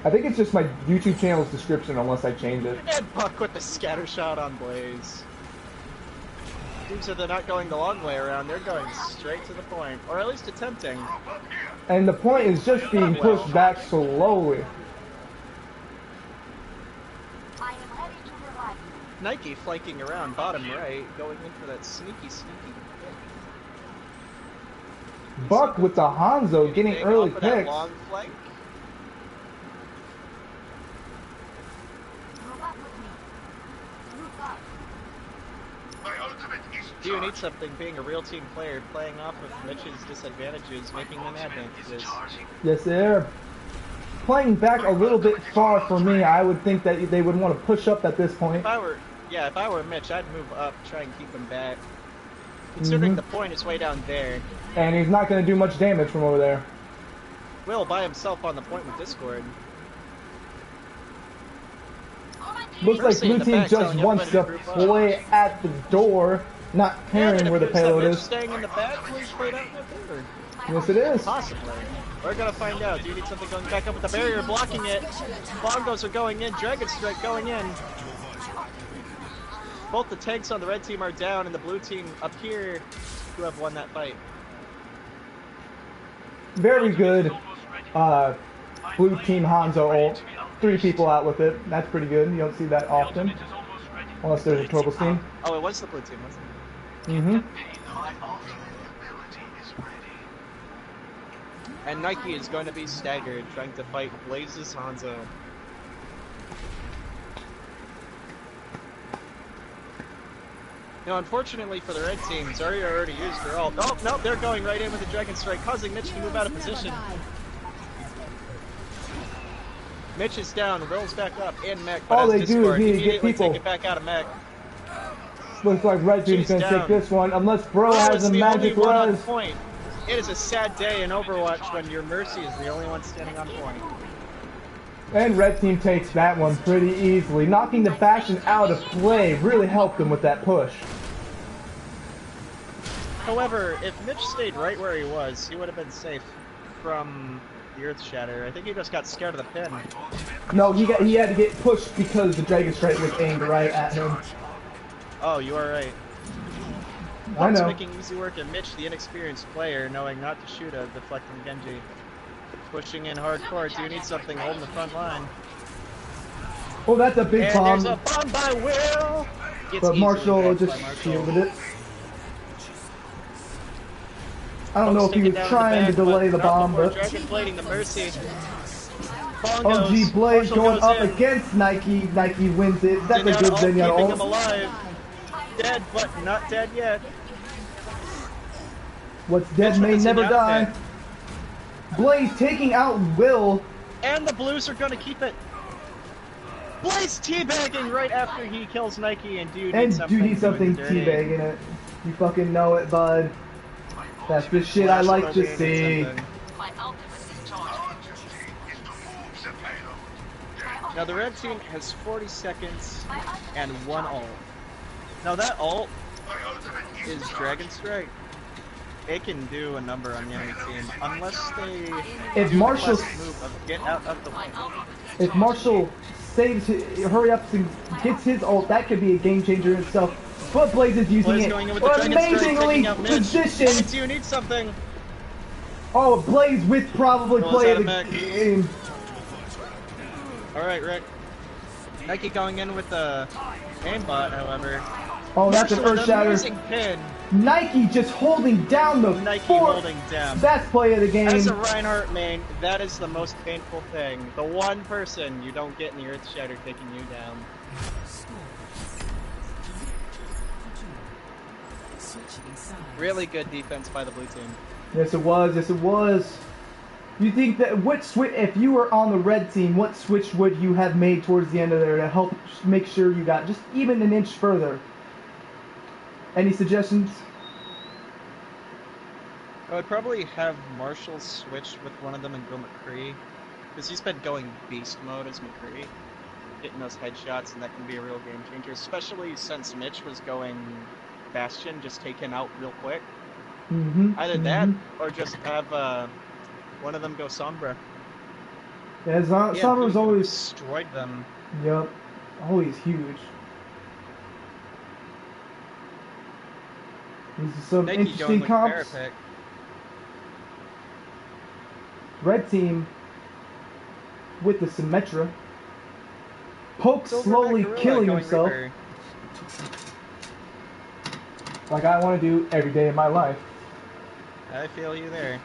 I think it's just my YouTube channel's description unless I change it. And Buck with the scatter shot on Blaze. Seems that they're not going the long way around, they're going straight to the point. Or at least attempting. And the point is just being pushed back slowly. I am ready to revive. Nike flanking around bottom right, going in for that sneaky pick. Buck with the Hanzo getting Big early off of that picks. long flank. Group up with me. Group up. My ultimate is Do you need charged. something being a real team player, playing off of Mitch's disadvantages, making them advantages? Yes, they're playing back a little bit far for me. I would think that they would want to push up at this point. If I were Mitch, I'd move up, try and keep him back. Considering the point is way down there. And he's not going to do much damage from over there. Will by himself on the point with Discord. Looks like Mercy in blue the team back just telling wants everybody to to group up. play at the door, not caring where the payload Mitch is. staying in the back was played out in their favor. Yes, it is. Possibly. We're gonna find out. Do you need something going back up with the barrier, blocking it? Bongos are going in, Dragon Strike going in. Both the tanks on the red team are down, and the blue team up here who have won that fight. Very good blue team Hanzo ult. 3 people out with it. That's pretty good. You don't see that often. Unless there's a Torval team. Oh, it was the blue team, wasn't it? Mm-hmm. My ultimate ability is ready. And Nike is going to be staggered, trying to fight Blaze's Hanzo. Now, unfortunately for the red team, Zarya already used her ult. Oh, no, they're going right in with the Dragon Strike, causing Mitch to move out of position. Mitch is down, rolls back up in mech, but All has they do is Discord. need to get Immediately people. take it back out of mech. Looks like Red Team's She's gonna down. take this one, unless Bro Bro has is a the only magic one on res. point. It is a sad day in Overwatch when your Mercy is the only one standing on point. And Red Team takes that one pretty easily. Knocking the Bastion out of play really helped them with that push. However, if Mitch stayed right where he was, he would have been safe from the Earth Shatter. I think he just got scared of the pin. No, he had to get pushed because the Dragon Strike was aimed right at him. Oh, you are right. I know. Making easy work of Mitch, the inexperienced player, knowing not to shoot a deflecting Genji. Pushing in hardcore. Do you need something holding the front line? Oh, that's a big And bomb. there's a bomb by Will! Gets But easily Marshall backed just by Marshall. shielded it. I don't know if he Taken was down trying to the back, delay the not bomb, before but Dragon blading the Mercy. OG Blaze Marshall going goes up in. against Nike. Nike wins it. That's a Zenyatta good ult, Zenyatta keeping ult. him alive. Dead, but not dead yet. What's dead Mitch may with the never Zenyatta die. pick. Blaze taking out Will. And the Blues are gonna keep it. Blaze teabagging right after he kills Nike, and dude And needs something. do need something doing the dirty. teabagging it. You fucking know it, bud. That's the shit I Flash like will to be needs see. something. My ultimate is charged. Our duty is to move the payload. Now the red team has 40 seconds and one ult. Now that ult My ultimate is Dragon Strike. It can do a number on the enemy team unless they If do Marshall- the classic move of get out of the way. If Marshall saves, hurry up and gets his ult, that could be a game changer in itself. But Blaze is using Blaze it going in with the Dragon Strike, amazingly taking out Mitch. positioned. Do you need something? Oh, Blaze with probably Rolls play out of the of mech. game. Alright, Rick. Nike going in with the aimbot, however. Oh, that's an Marshall with earth an shatter. amazing pin. Nike just holding down the Nike fort. holding down. That's play of the game. As a Reinhardt main, that is the most painful thing. The one person you don't get in the Earth Shatter taking you down. Really good defense by the blue team. Yes, it was. Yes, it was. You think that what switch? If you were on the red team, what switch would you have made towards the end of there to help make sure you got just even an inch further? Any suggestions? I would probably have Marshall switch with one of them and go McCree, because he's been going beast mode as McCree, getting those headshots, and that can be a real game changer, especially since Mitch was going Bastion, just take him out real quick. Either that, or just have one of them go Sombra. Yeah, Sombra's Blue always. destroyed them. Yep, always huge. These are some Nike going interesting with comps. Parapick. Red team with the Symmetra. Poke Silverback slowly Gorilla killing going himself, Reaper. like I want to do every day of my life. I feel you there.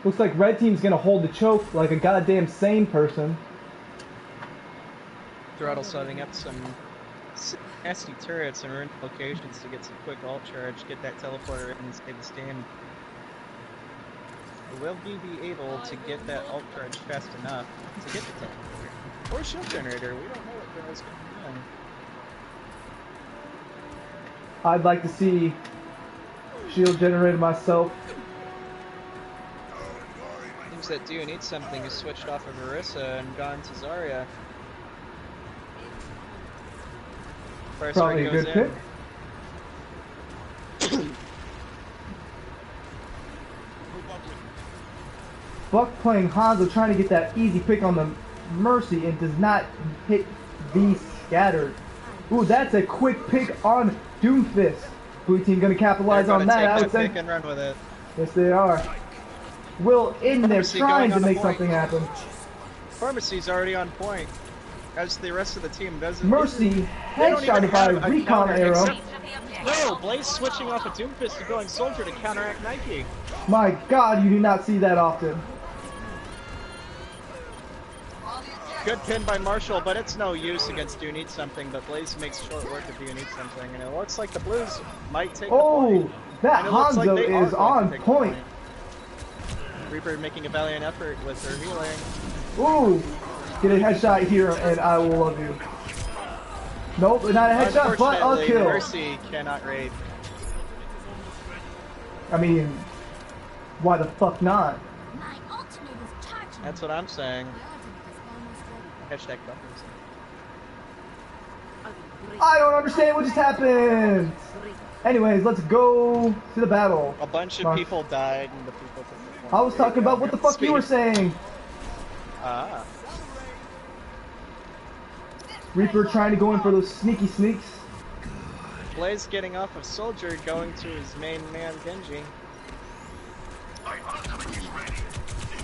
Looks like red team's gonna hold the choke like a goddamn sane person. Throttle setting up some nasty turrets and ruined locations to get some quick ult charge, get that teleporter in and save the steam. Will we be able to get that ult charge fast enough to get the teleporter? Or shield generator, we don't know what Bill's going to be doing. I'd like to see shield generator myself. Teams that do need something is switched off of Orisa and gone to Zarya. First Probably a goes good pick. Buck playing Hanzo, trying to get that easy pick on the Mercy and does not hit the scattered. Ooh, that's a quick pick on Doomfist. Blue team gonna capitalize They're on gonna that, I take would that say. pick and run with it. Yes, they are. Will in there Pharmacy trying going to on the make point. something happen. Pharmacy's already on point, as the rest of the team doesn't. Mercy They don't even headshotted by a have a recon counter arrow. except- No, Blaze switching off a Doomfist and going Soldier to counteract Nike. My god, you do not see that often. Good pin by Marshall, but it's no use against Do You Need Something, but Blaze makes short work of Do You Need Something, and it looks like the Blues might take the point. That And it looks like Hanzo they are is going to on take the point. Reaper making a valiant effort with her healing. Ooh, get a headshot here and I will love you. Nope, not a headshot, but a Unfortunately, kill. Mercy cannot raid. I mean, why the fuck not? My ultimate is charging. That's what I'm saying. My ultimate is almost ready. Hashtag buttons. I don't understand what just happened. Anyways, let's go to the battle. A bunch of people died and the people took the point. I was talking about what the fuck you were saying. Ah. Reaper trying to go in for those sneaky sneaks. Blaze getting off of Soldier, going to his main man Genji. My ultimate is ready.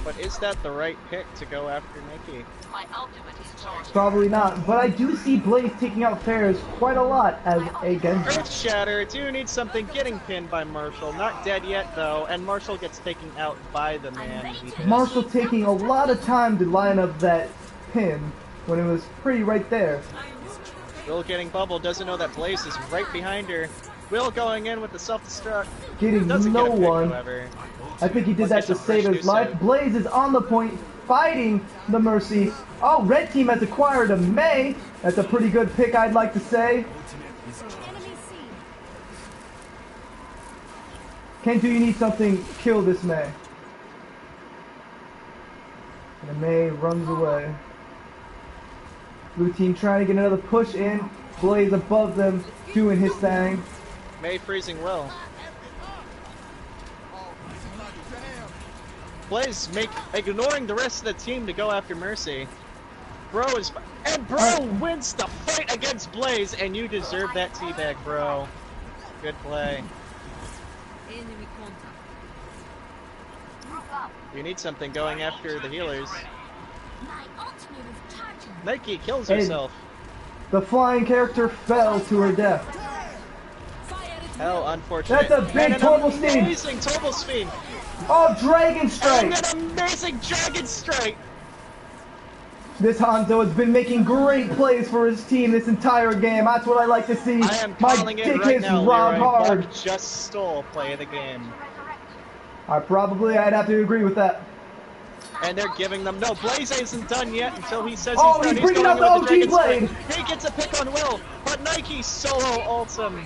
But is that the right pick to go after Nikki? My ultimate is charging. Probably not, but I do see Blaze taking out Ferris quite a lot as a Genji. Earth Shatter, Do You Need Something getting pinned by Marshall. Not dead yet though, and Marshall gets taken out by the man he hit. Marshall taking a lot of time to line up that pin when it was pretty right there. Will getting bubbled, doesn't know that Blaze is right behind her. Will going in with the self-destruct. Getting Doesn't no get a pick, one. however. I think he did that to save his life. Blaze is on the point, fighting the Mercy. Oh, red team has acquired a Mei. That's a pretty good pick, I'd like to say. Enemy seen. Ken, do you need something? Kill this Mei. And the Mei runs away. Blue team trying to get another push in. Blaze above them, doing his thing. May freezing Will. Blaze ignoring the rest of the team to go after Mercy. Bro is wins the fight against Blaze, and you deserve that teabag, bro. Good play. Enemy contact. You need something going after the healers. My ultimate is charging. Nike kills Hey. herself. The flying character fell to her death. Hell, unfortunate. That's a big And Torval an Steam. amazing Torval Steam. Oh, Dragon And Strike! an amazing Dragon Strike. This Hanzo has been making great plays for his team this entire game. That's what I like to see. I am My calling it dick right is now, robbed Leroy. hard. Buck just stole play of the game. I'd have to agree with that. And they're giving them no. Blaze isn't done yet until he says Oh, he's done. he's bringing going out in the with OG Dragon blade. Strike. He gets a pick on Will, but Nike solo ults him.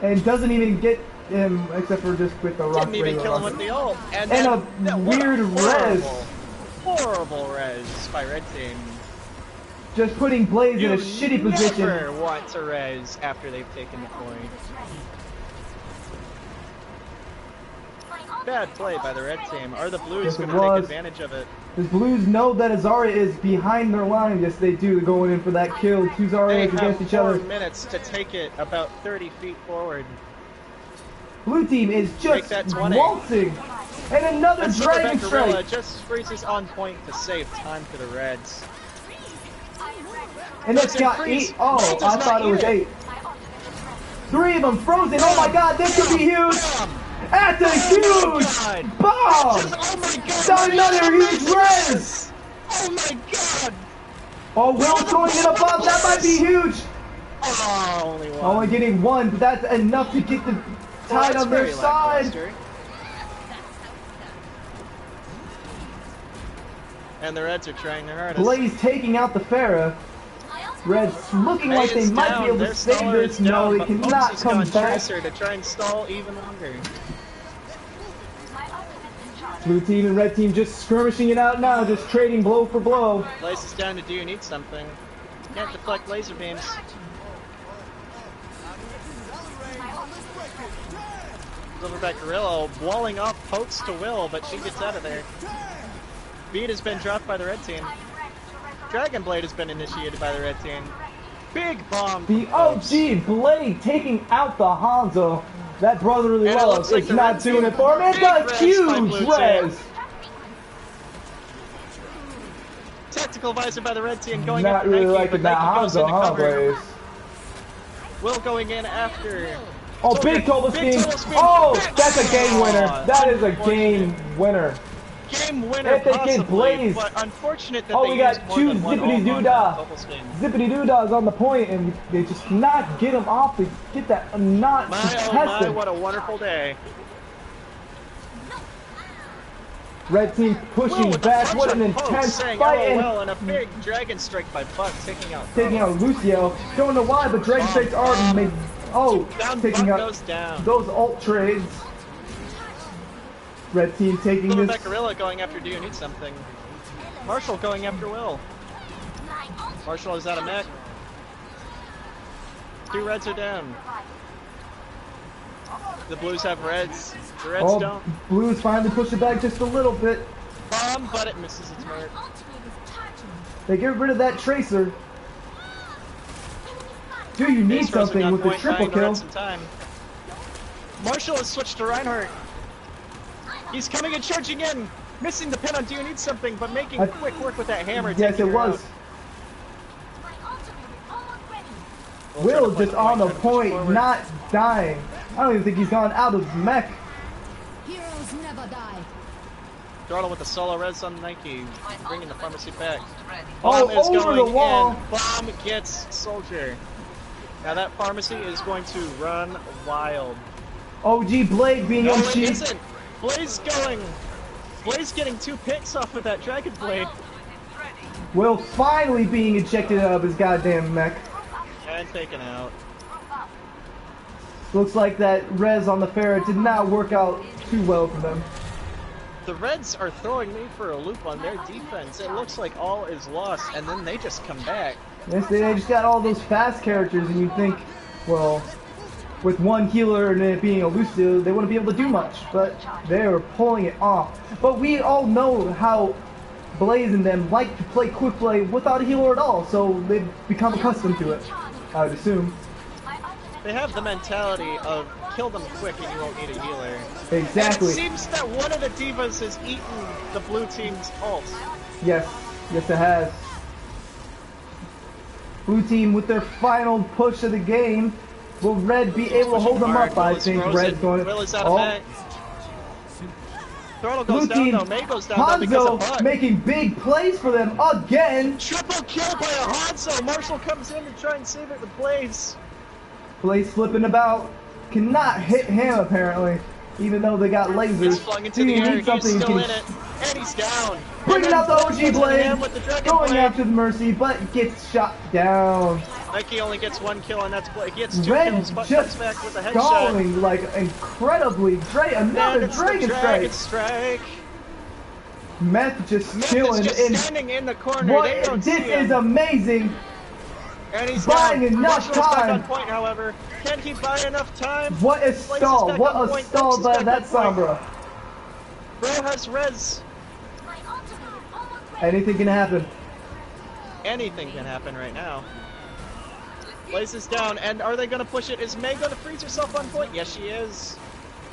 And doesn't even get him except for just with the rock. Didn't even regular kill him rock. with the ult. And And then, a what weird res. horrible res by Red Team. Just putting Blaze in a You shitty position. never want to res after they've taken the point. Bad play by the Red Team. Are the Blues Yes, it going to take was. advantage of it? The Blues know that Azara is behind their line. Yes, they do. Going in for that kill. Two They Zarya's have against each 4 other. minutes to take it about 30 feet forward. Blue team is Make just that 20. waltzing. And another And Dragon Silverback Gorilla Strike. just freezes on point to save time for the Reds. And it's Doesn't got freeze. 8. Oh, Does I not thought it was eat it. 8. 3 of them frozen. Oh my god, this could be huge. That's a huge God. bomb. Oh my god! That's another huge res. Oh my god! Oh, Will's going in a bomb. That might be huge. Oh, only one. Only getting 1, but that's enough to get the tide That's on their very side. lackluster. And the Reds are trying their hardest. Blaze taking out the Pharah. Reds looking like they It's might down. be able Their to save staller this. is No, down, they but cannot Pokes has come gone back. Tracer to try and stall even longer. Blue team and red team just skirmishing it out now, just trading blow for blow. Blaze is down to Do You Need Something. Can't deflect laser beams. Silverback Gorilla walling off pokes to Will, but she gets out of there. Beat has been dropped by the red team. Dragon Blade has been initiated by the red team. Big bomb. The from Pokes. OG Blade taking out the Hanzo. That brotherly And it love looks like is the not red doing team- it for him. It's big a res by huge blue team. res. Tactical visor by the red team going Not after really Nike, liking but that Nike goes Hanzo, into huh, cover. Blaze? Will going in after. Oh, big total Big steam. total spin. Oh, Big- that's a game winner. Oh, That is a unfortunate. game winner. game winner If they get possibly, Blaze. but unfortunate that Oh, they we used got more two than one zippity ult doo on dah. total spin. Zippity doo dahs on the point, and they just cannot get him off to get that not My to oh test my, him. what a wonderful day. Red team Will pushing with the back. punch What an on poke, intense saying fight, and LOL, and a big dragon strike by Buck taking out Lucio. Don't know why, but Dragon Strikes are made. Oh, Down, taking Buck out goes down. those ult trades. Red team taking this. Silverback Gorilla going after Do You Need Something. Marshall going after Will. Marshall is out of mech. 2 reds are down. The blues have reds. The reds Oh, don't. Blues finally push it back just a little bit. Bomb, but it misses its mark. They get rid of that tracer. Do you need Ace Rose something down with the point, triple trying to run kill? some time. Marshall has switched to Reinhardt. He's coming and charging in, missing the pin on Do You Need Something, but making quick work with that hammer. Yes, it taking her was. out. Will just on the trying to push point, forward. not dying. I don't even think he's gone out of mech. Heroes never die. Throttle with the solo res on Nike, bringing the pharmacy back. Oh, Bomb is over the going wall. in. Bomb gets Soldier. Now that pharmacy is going to run wild. OG Blade being No, it OG. isn't. Blaze going. Blaze getting 2 picks off of that Dragon Blade. Will finally being ejected out of his goddamn mech. And taken out. Looks like that res on the ferret did not work out too well for them. The Reds are throwing me for a loop on their defense. It looks like all is lost, and then they just come back. Yes, they just got all those fast characters, and you'd think, well, with one healer and it being a Lucio, they wouldn't be able to do much, but they were pulling it off. But we all know how Blaze and them like to play quick play without a healer at all, so they've become accustomed to it, I would assume. They have the mentality of kill them quick and you won't need a healer. Exactly. And it seems that one of the divas has eaten the blue team's ult. Yes, yes it has. Blue team with their final push of the game. Will Red be able to hold them up? I think Red's going Will is out to... of mech. Throttle goes Blue down team, though, May goes down though because of Hanzo Buck. making big plays for them again. Triple kill by a Hanzo! Marshall comes in to try and save it with Blaze. Blaze flipping about. Cannot hit him apparently. Even though they got lasers. He's flung into Do the you air, need something he's you still can in it, and he's down. bringing out the OG Blade, With the Dragon going Blade. after the Mercy, but gets shot down. Nike only gets 1 kill, and that's Blade. He gets 2 Red kills, but comes just back with a headshot. going like incredibly. And Another it's the Dragon Dragon Strike. Strike. Meth just Meth chilling is just in. standing in the corner. They don't This see him. is amazing. And he's buying down. enough Marshall's back time. on point, however. Can he buy enough time? What a Blaze is stall. back What on a point. stall Fox is by back that on point. Sombra. Bro has res. Anything can happen. Anything can happen right now. Blaze is down, and are they going to push it? Is May going to freeze herself on point? Yes, she is.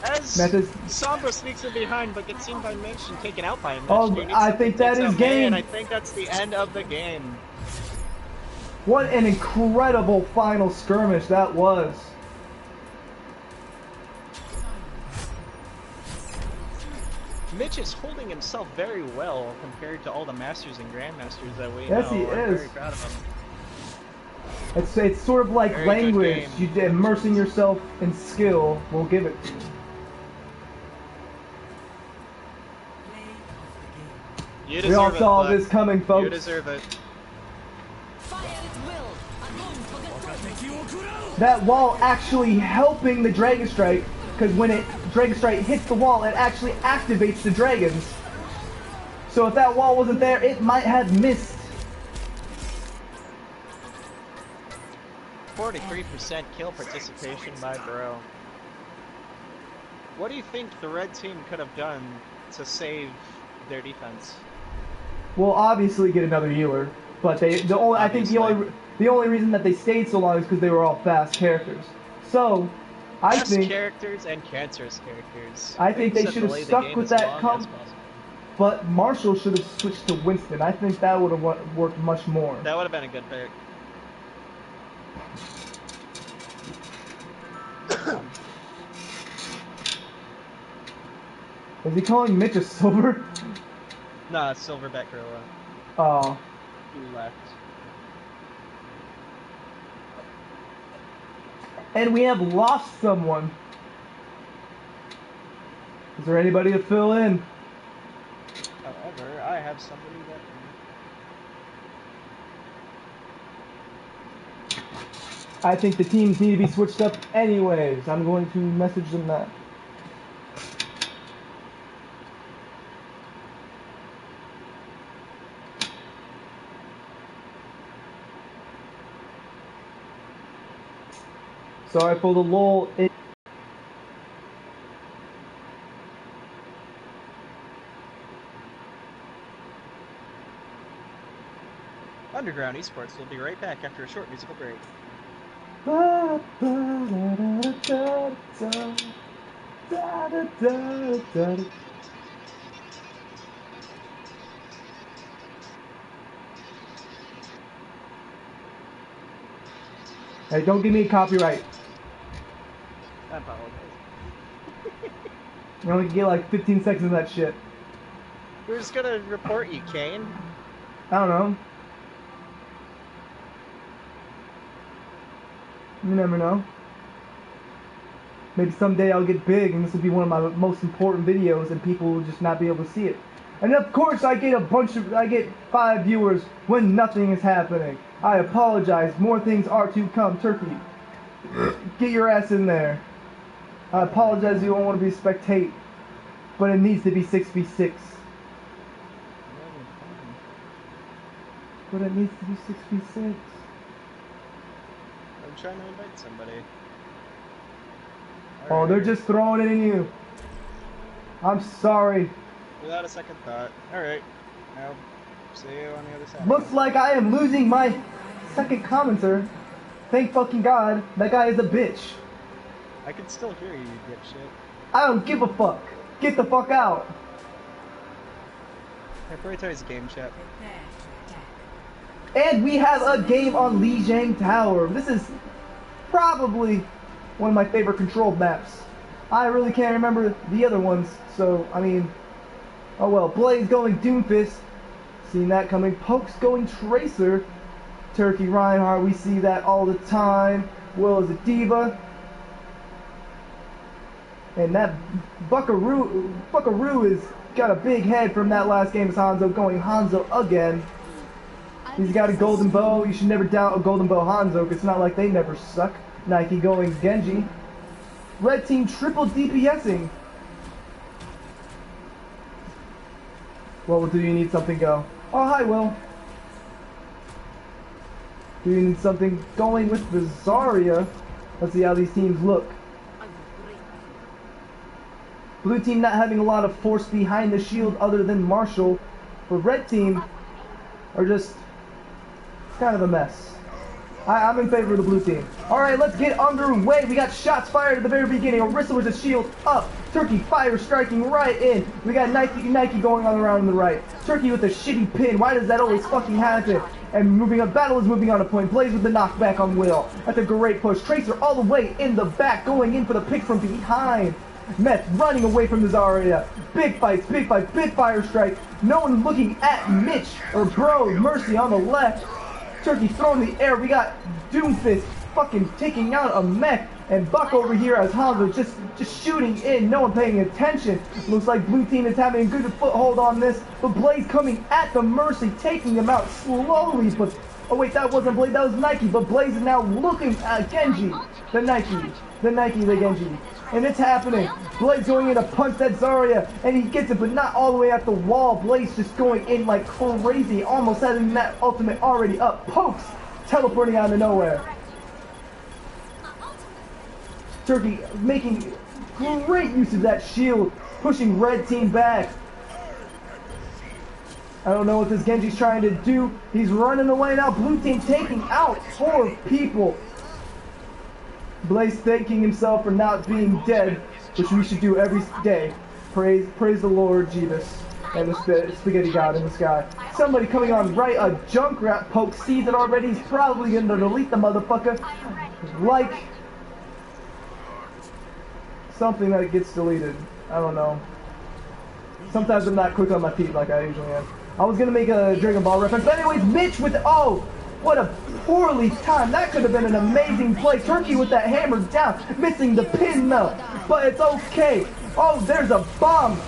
As Meth is- Sombra sneaks in behind, but gets seen by Mitch and taken out by Mitch. Oh, Do you need I something? think that Takes is out May, game. And I think that's the end of the game. What an incredible final skirmish that was. Mitch is holding himself very well compared to all the Masters and Grandmasters that we Yes, know. he I'm is. very proud of him. It's sort of like Very good language. game. You immersing yourself in skill will give it to you. You We all deserve it, saw Buck. this coming, folks. You deserve it. Fire at will. Alone forget That wall actually helping the Dragon Strike, because when Dragon Strike hits the wall, it actually activates the dragons. So if that wall wasn't there, it might have missed. 43% kill participation by Bro. What do you think the red team could have done to save their defense? Well, obviously get another healer, but I think the only reason that they stayed so long is because they were all fast characters. So, I Best think characters and cancerous characters. I think they said should have delay the stuck game with as that long comp. as possible. But Marshall should have switched to Winston. I think that would have worked much more. That would have been a good pick. Is he calling Mitch a silver? Nah, Silverback Gorilla. Oh. He left. And we have lost someone. Is there anybody to fill in? However, I have somebody that. I think the teams need to be switched up anyways. I'm going to message them that. Sorry for the lull. Underground Esports will be right back after a short musical break. Hey, don't give me copyright. I apologize. You only get like 15 seconds of that shit. Who's gonna report you, Kane? I don't know. You never know. Maybe someday I'll get big and this will be one of my most important videos and people will just not be able to see it. And of course I get 5 viewers when nothing is happening. I apologize. More things are to come. Turkey, get your ass in there. I apologize you don't want to be spectate, but it needs to be 6v6. But it needs to be 6v6. I'm trying to invite somebody. Oh, Alright. they're just throwing it in you. I'm sorry. Without a second thought. Alright. I'll see you on the other side. Looks like I am losing my second commenter. Thank fucking God. That guy is a bitch. I can still hear you, you dipshit. I don't give a fuck. Get the fuck out. I prioritize game chat. And we have a game on Lijiang Tower. This is probably one of my favorite controlled maps. I really can't remember the other ones, so, I mean, oh well. Blaze going Doomfist. Seen that coming. Pokes going Tracer. Turkey Reinhardt, we see that all the time. Will is a diva. And that Buckaroo is got a big head from that last game as Hanzo going Hanzo again. He's got a golden bow. You should never doubt a golden bow Hanzo, because it's not like they never suck. Nike going Genji. Red team triple DPSing. Well, do you need something go? Oh, hi, Will. Do you need something going with the Zarya? Let's see how these teams look. Blue team not having a lot of force behind the shield other than Marshall. But red team are just kind of a mess. I'm in favor of the blue team. Alright, let's get underway. We got shots fired at the very beginning. Orisa with a shield up. Turkey fire striking right in. We got Nike going on around on the right. Turkey with a shitty pin. Why does that always fucking happen? And moving on. Battle is moving on a point. Blaze with the knockback on Will. That's a great push. Tracer all the way in the back. Going in for the pick from behind. Meth running away from the Zarya. Big fights, big fire strike. No one looking at Mitch or Bro. Mercy on the left. Turkey thrown in the air. We got Doomfist fucking taking out a mech. And Buck over here as Hanzo just shooting in. No one paying attention. Looks like blue team is having a good foothold on this. But Blaze coming at the Mercy, taking them out slowly. But oh wait, that wasn't Blaze, that was Nike. But Blaze is now looking at Genji. The Nike, the Genji. And it's happening. Blaze going in to punch that Zarya, and he gets it, but not all the way at the wall. Blaze just going in like crazy, almost having that ultimate already up. Pokes teleporting out of nowhere. Turkey making great use of that shield, pushing red team back. I don't know what this Genji's trying to do. He's running away now. Blue team taking out 4 people. Blaze thanking himself for not being dead, which we should do every day. Praise the Lord Jeebus and the spaghetti god in the sky. Somebody coming on right, a Junkrat poke sees it already. He's probably gonna delete the motherfucker. Like something that gets deleted. I don't know. Sometimes I'm not quick on my feet like I usually am. I was gonna make a Dragon Ball reference, but anyways, Mitch with, oh, what a poorly timed. That could have been an amazing play. Turkey with that hammer down, missing the pin though, but it's okay. Oh, there's a bomb.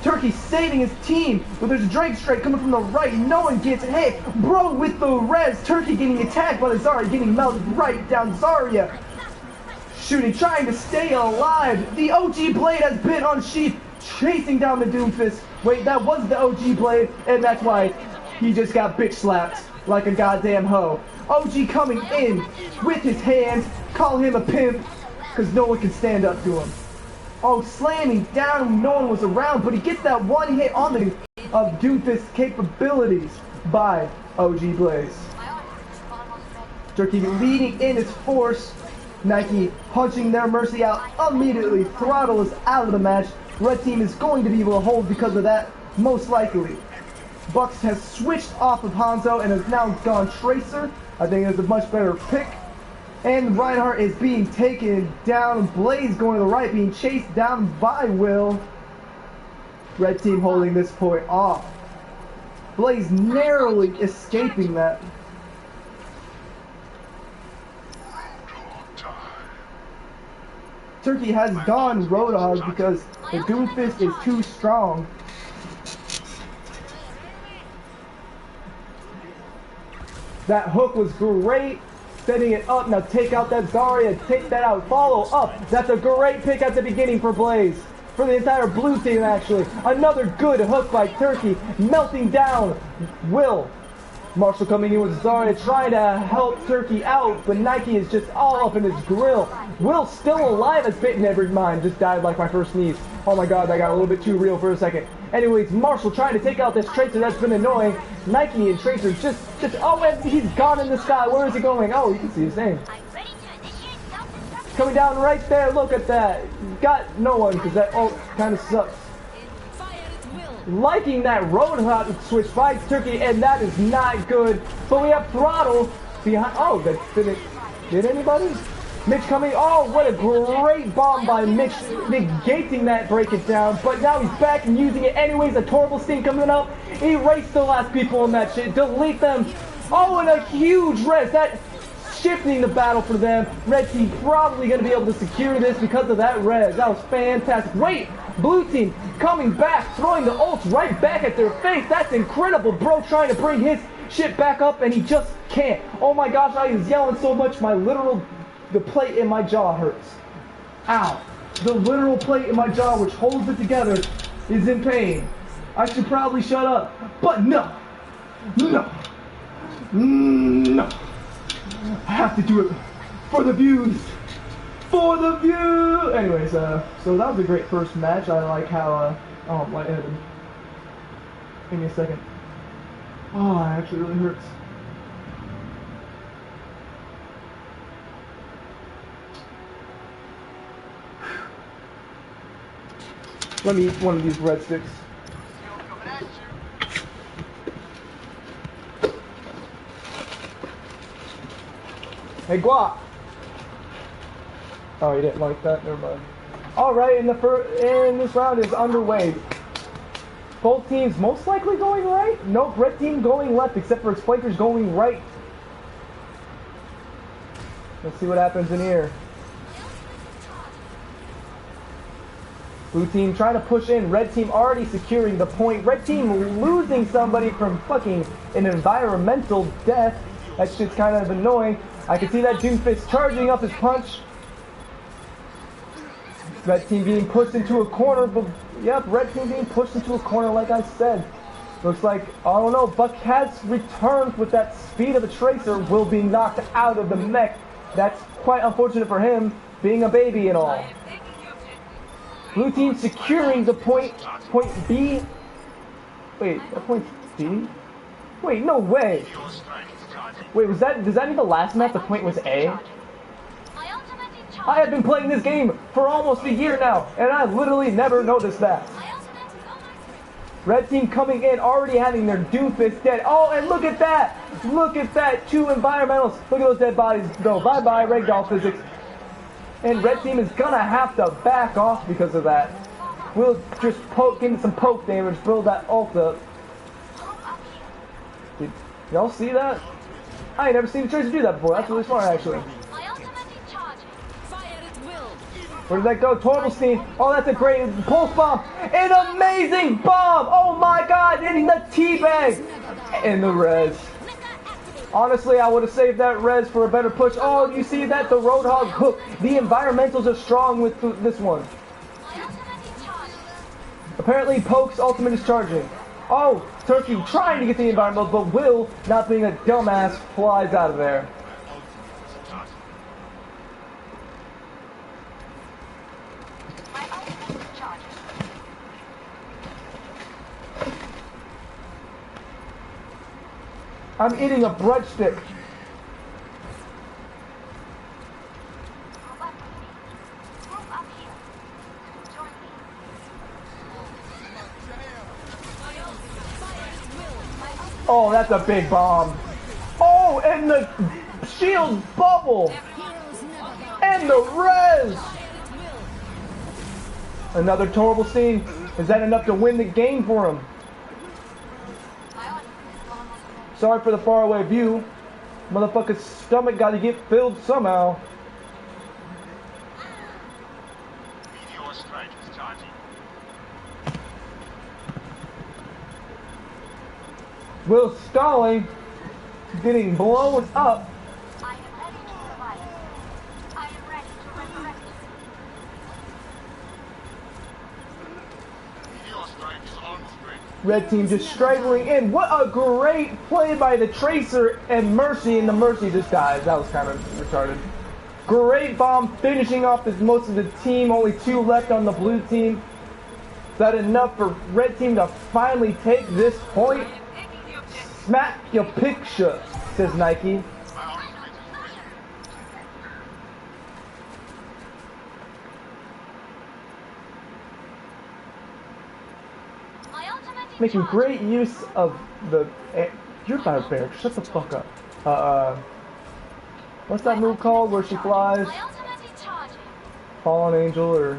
Turkey saving his team, but there's a Drake strike coming from the right. No one gets hit. Bro with the res. Turkey getting attacked by the Zarya, getting melted right down. Zarya shooting, trying to stay alive. The OG blade has been unsheathed, chasing down the Doomfist. Wait, that was the OG blade, and that's why he just got bitch slapped like a goddamn hoe. OG coming in with his hands, call him a pimp, because no one can stand up to him. Oh, slamming down, no one was around, but he gets that one hit on the of Doomfist's capabilities by OG Blaze. Turkey leading in his force. Nike punching their mercy out immediately. Throttle is out of the match. Red team is going to be able to hold because of that, most likely. Bucks has switched off of Hanzo and has now gone Tracer. I think it's a much better pick. And Reinhardt is being taken down. Blaze going to the right, being chased down by Will. Red team holding this point off. Blaze narrowly escaping that. Turkey has gone Roadhog because the Doomfist is too strong. That hook was great. Setting it up. Now take out that Zarya. Take that out. Follow up. That's a great pick at the beginning for Blaze. For the entire blue team, actually. Another good hook by Turkey. Melting down Will. Marshall coming in with Zarya, trying to help Turkey out, but Nike is just all up in his grill. Will still alive as bitten every mind. Just died like my first sneeze. Oh my god, that got a little bit too real for a second. Anyways, Marshall trying to take out this Tracer that's been annoying. Nike and Tracer just, oh, and he's gone in the sky. Where is he going? Oh, you can see his name. Coming down right there, look at that. Got no one, because that ult kind of sucks. Liking that Roadhog switch by Turkey, and that is not good. But we have Throttle behind. Oh, that didn't. Did anybody? Mitch coming. Oh, what a great bomb by Mitch, negating that, break it down. But now he's back and using it anyways. A Torval Sting coming up. Erase the last people in that shit. Delete them. Oh, and a huge res. That shifting the battle for them. Red team probably going to be able to secure this because of that res. That was fantastic. Wait. Blue team coming back, throwing the ults right back at their face. That's incredible. Bro trying to bring his shit back up and he just can't. Oh my gosh, I was yelling so much the plate in my jaw hurts. Ow. The literal plate in my jaw which holds it together is in pain. I should probably shut up. But no. No. No. I have to do it for the views. For the view! Anyways, so that was a great first match. I like how, oh, my head. Give me a second. Oh, it actually really hurts. Let me eat one of these breadsticks. Hey, Guap! Oh, you didn't like that? Never mind. Alright, and this round is underway. Both teams most likely going right? Nope, red team going left, except for Spikers going right. Let's see what happens in here. Blue team trying to push in. Red team already securing the point. Red team losing somebody from fucking an environmental death. That shit's kind of annoying. I can see that Doomfist charging up his punch. Red team being pushed into a corner, but yep, red team being pushed into a corner like I said. Looks like, I don't know, Buck has returned with that speed of a Tracer, will be knocked out of the mech. That's quite unfortunate for him, being a baby and all. Blue team securing the point B. Wait, that point B? Wait, no way. Wait, does that mean the last map the point was A? I have been playing this game for almost a year now, and I literally never noticed that. Red team coming in, already having their Doomfist dead. Oh, and look at that! Look at that! 2 environmentals. Look at those dead bodies go. Bye-bye, Ragdoll physics. And red team is gonna have to back off because of that. We'll just getting some poke damage, build that ult up. Did y'all see that? I ain't never seen Tracer do that before. That's really smart, actually. Where did that go? Torvalstein. Oh, that's a great pulse bomb. An amazing bomb. Oh my god, in the teabag. In the res. Honestly, I would have saved that res for a better push. Oh, you see that? The Roadhog hook. The environmentals are strong with this one. Apparently, Poke's ultimate is charging. Oh, Turkey trying to get the environmental, but Will, not being a dumbass, flies out of there. I'm eating a breadstick. Oh, that's a big bomb. Oh, and the shield bubble. And the res. Another Torvalstein. Is that enough to win the game for him? Sorry for the faraway view. Motherfucker's stomach got to get filled somehow. Meteor strike is charging. Will stalling, getting blown up. I am ready to revive. I am ready to resurrect. Meteor strike is almost ready. Red team just straggling in. What a great play by the Tracer and Mercy, and the Mercy just dies. That was kind of retarded. Great bomb finishing off most of the team. Only 2 left on the blue team. Is that enough for Red team to finally take this point? Smack your picture, says Nike. Making great use of the... You're barbaric, shut the fuck up. What's that move called where she flies? Fallen Angel or...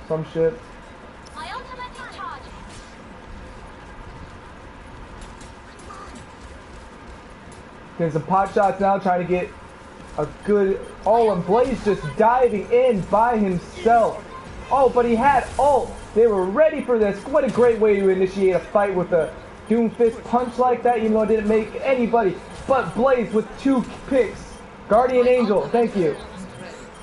some shit. Getting some pot shots now, trying to get a good... Oh, and Blaze just diving in by himself. Oh, but he had ult. They were ready for this. What a great way to initiate a fight with a Doomfist punch like that, even though it didn't make anybody. But Blaze with 2 picks. Guardian Angel, thank you.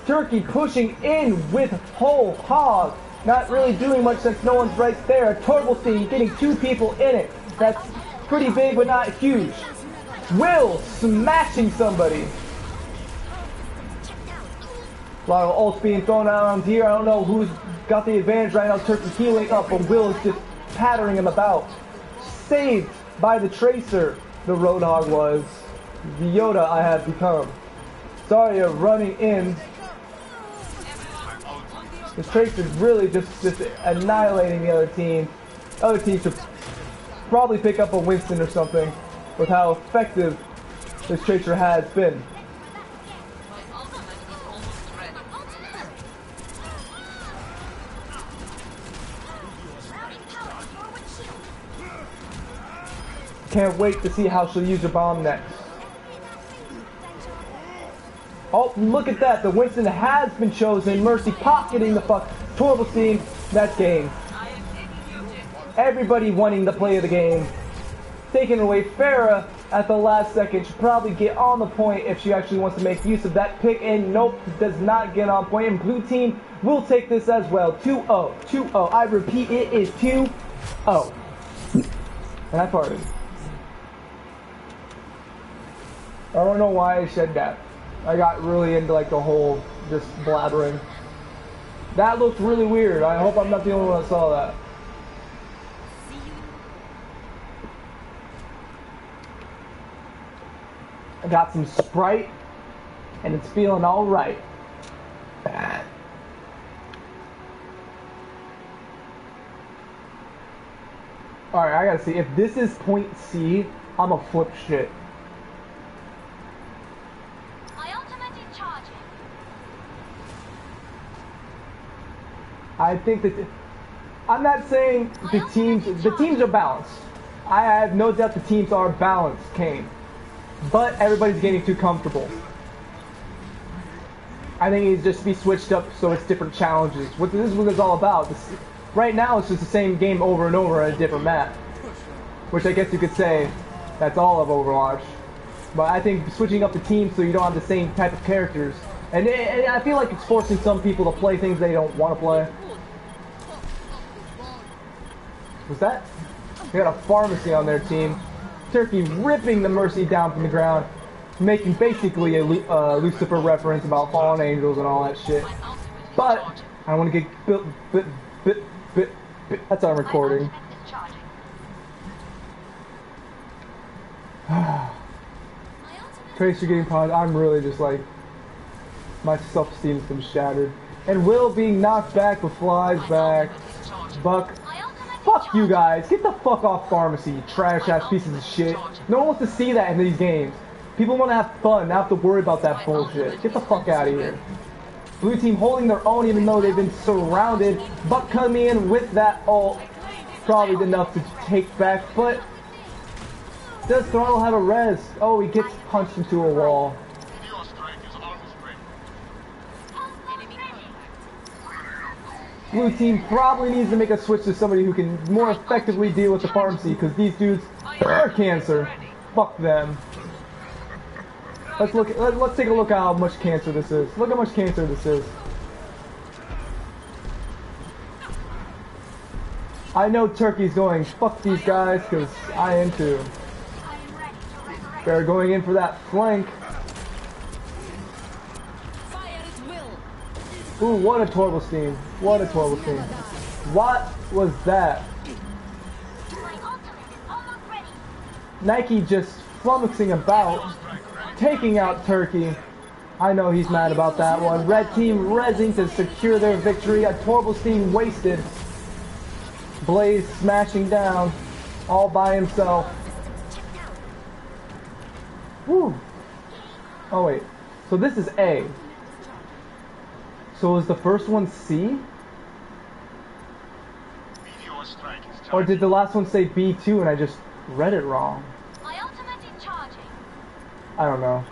Turkey pushing in with whole hog. Not really doing much since no one's right there. Torvalstein getting 2 people in it. That's pretty big, but not huge. Will smashing somebody. A lot of ults being thrown around here. I don't know who's got the advantage right now. Turkey healing up, but Will is just pattering him about. Saved by the Tracer, the Roadhog was. The Yoda I have become. Sorry of running in. The Tracer's really just annihilating the other team. Other teams should probably pick up a Winston or something with how effective this Tracer has been. Can't wait to see how she'll use her bomb next. Oh, look at that. The Winston has been chosen. Mercy pocketing the fuck. Torvalstein, that's game. Everybody wanting the play of the game. Taking away Farah at the last second. Should probably get on the point if she actually wants to make use of that pick. And nope, does not get on point. And blue team will take this as well. 2-0. 2-0. I repeat, it is 2-0. And I farted. I don't know why I said that. I got really into like the whole just blabbering. That looked really weird. I hope I'm not the only one that saw that. I got some Sprite and it's feeling alright. Alright, I gotta see. If this is point C, I'ma flip shit. I think that I'm not saying the teams are balanced. I have no doubt the teams are balanced, Kane. But everybody's getting too comfortable. I think it needs just to be switched up so it's different challenges. What this is what it's all about. Right now it's just the same game over and over on a different map. Which I guess you could say that's all of Overwatch. But I think switching up the teams so you don't have the same type of characters. And I feel like it's forcing some people to play things they don't want to play. Was that? They got a pharmacy on their team. Turkey ripping the Mercy down from the ground. Making basically a Lucifer reference about fallen angels and all that shit. But, I don't want to get... That's on recording. Tracer getting paused. I'm really just like... My self-esteem's been shattered. And Will being knocked back but flies back. Buck. Fuck you guys. Get the fuck off pharmacy, you trash-ass pieces of shit. No one wants to see that in these games. People want to have fun, not have to worry about that bullshit. Get the fuck out of here. Blue team holding their own even though they've been surrounded. Buck coming in with that ult. Probably enough to take back, but... Does Throttle have a res? Oh, he gets punched into a wall. Blue team probably needs to make a switch to somebody who can more effectively deal with the pharmacy, because these dudes are cancer. Fuck them. Let's take a look at how much cancer this is. Look how much cancer this is. I know Turkey's going, fuck these guys, because I am too. They're going in for that flank. Ooh, what a Torval steam. What a Torval steam. What was that? Nike just flummoxing about, taking out Turkey. I know he's mad about that one. Red team rezzing to secure their victory. A Torval steam wasted. Blaze smashing down, all by himself. Woo. Oh wait, so this is A. So is the first one C? Or did the last one say B2 and I just read it wrong? I don't know.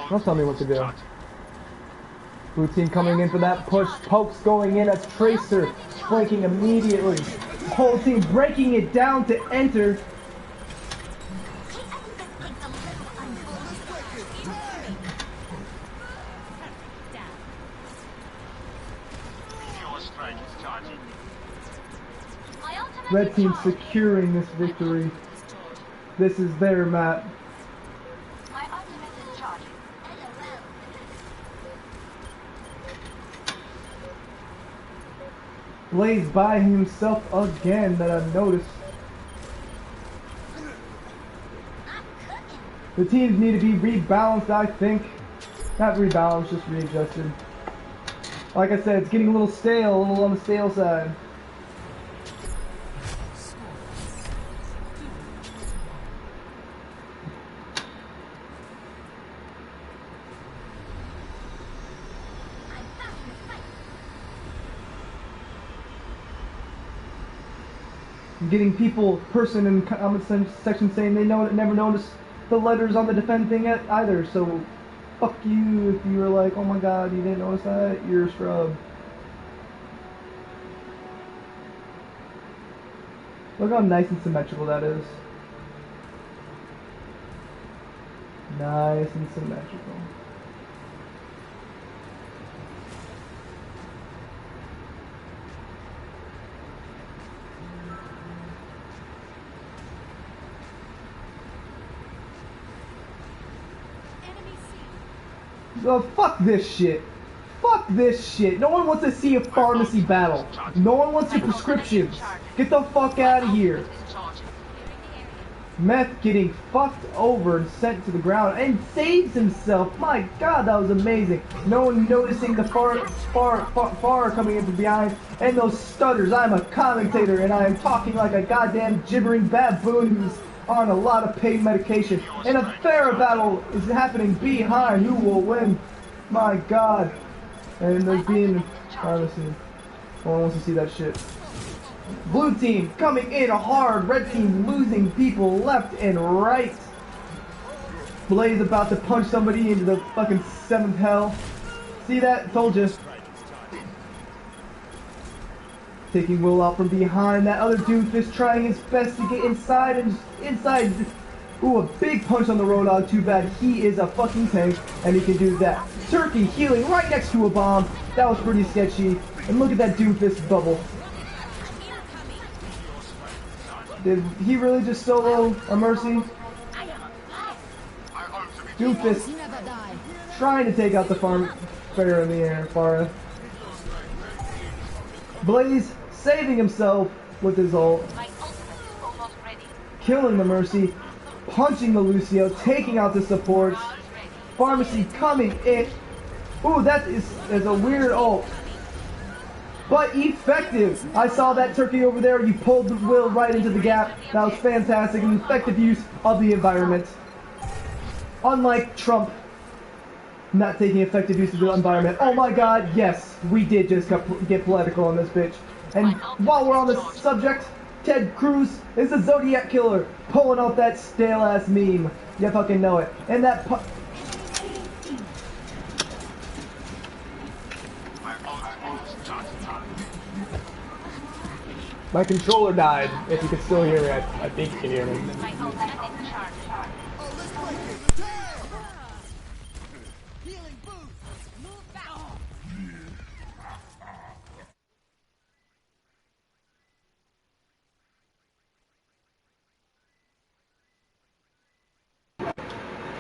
Don't tell me what to do. Blue team coming in for that push. Pokes going in as Tracer flanking immediately. Whole team breaking it down to enter. Red team securing this victory. This is their map. Blaze by himself again that I've noticed. The teams need to be rebalanced, I think. Not rebalanced, just readjusted. Like I said, it's getting a little stale, a little on the stale side. Getting person in comment section saying they never noticed the letters on the defend thing either, so fuck you if you were like, oh my god, you didn't notice that, you're a scrub. Look how nice and symmetrical that is. Nice and symmetrical. Oh, fuck this shit. Fuck this shit. No one wants to see a pharmacy battle. No one wants your prescriptions. Get the fuck out of here. Meth getting fucked over and sent to the ground and saves himself. My god, that was amazing. No one noticing the far coming in from behind and those stutters. I'm a commentator and I am talking like a goddamn gibbering baboon who's on a lot of pain medication, and a fair battle is happening behind. Who will win? My god. And there's being privacy. No one wants to see that shit. Blue team coming in hard. Red team losing people left and right. Blaze about to punch somebody into the fucking 7th hell. See that? Told you. Taking Will out from behind. That other doofus trying his best to get inside and inside. Ooh, a big punch on the Roadhog. Too bad he is a fucking tank and he can do that. Turkey healing right next to a bomb. That was pretty sketchy. And look at that doofus bubble. Did he really just solo a Mercy? Doofus trying to take out the farm fair in the air. Farah. Blaze saving himself with his ult. Killing the Mercy. Punching the Lucio. Taking out the supports. Pharmacy coming in. Ooh, that is a weird ult. But effective. I saw that Turkey over there. You pulled the Will right into the gap. That was fantastic. An effective use of the environment. Unlike Trump not taking effective use of the environment. Oh my god, yes. We did just get political on this bitch. And while we're on the subject, Ted Cruz is a Zodiac killer. Pulling off that stale ass meme. You fucking know it. And that my controller died. If you can still hear me, I think you can hear me.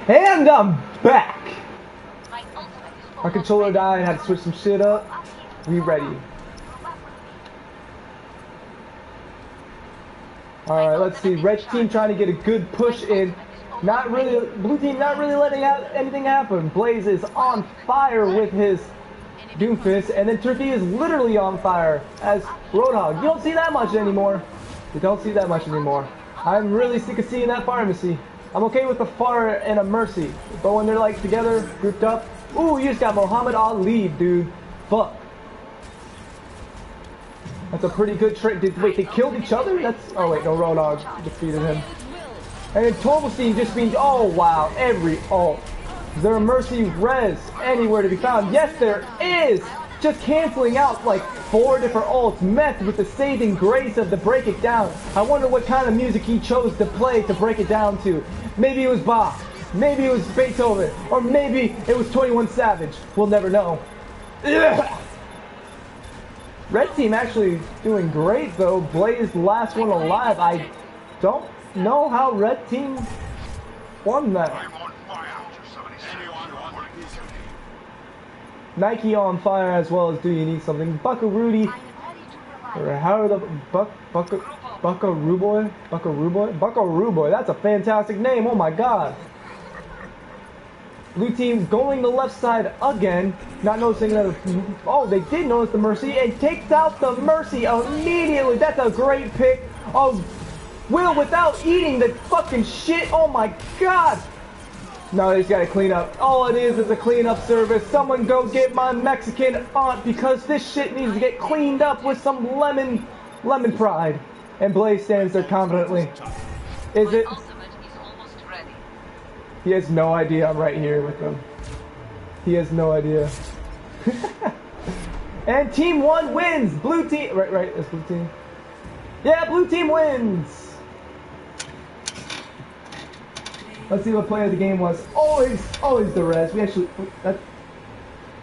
And I'm back! My controller died, had to switch some shit up. We ready. Alright, let's see. Red team trying to get a good push in. Not really, blue team not really letting anything happen. Blaze is on fire with his Doomfist, and then Turkey is literally on fire as Roadhog. You don't see that much anymore. You don't see that much anymore. I'm really sick of seeing that pharmacy. I'm okay with the Far and a Mercy, but when they're like together, grouped up, ooh, you just got Muhammad Ali, dude. Fuck. That's a pretty good trick. Wait, they killed each other? That's, oh wait, no, Roadhog defeated him. And then Torvalstein just means, oh wow, every ult. Is there a Mercy res anywhere to be found? Yes, there is! Just canceling out like 4 different ults, met with the saving grace of the break it down. I wonder what kind of music he chose to play to break it down to. Maybe it was Bach, maybe it was Beethoven, or maybe it was 21 Savage. We'll never know. Ugh. Red team actually doing great though. Blaze the last one alive. I don't know how Red team won that. Nike on fire as well as Do You Need Something. Buckaroo, or how the Buckaroo Boy. That's a fantastic name. Oh my god. Blue team going the left side again. Not noticing that. Oh, they did notice the Mercy and takes out the Mercy immediately. That's a great pick of Will without eating the fucking shit. Oh my god. No, they just gotta clean up. All it is a cleanup service. Someone go get my Mexican aunt because this shit needs to get cleaned up with some lemon pride. And Blaze stands there confidently. Is it? He has no idea I'm right here with him. He has no idea. And team 1 wins. Blue team. Right. It's blue team. Yeah, blue team wins. Let's see what play of the game was. Always the res. We actually, that's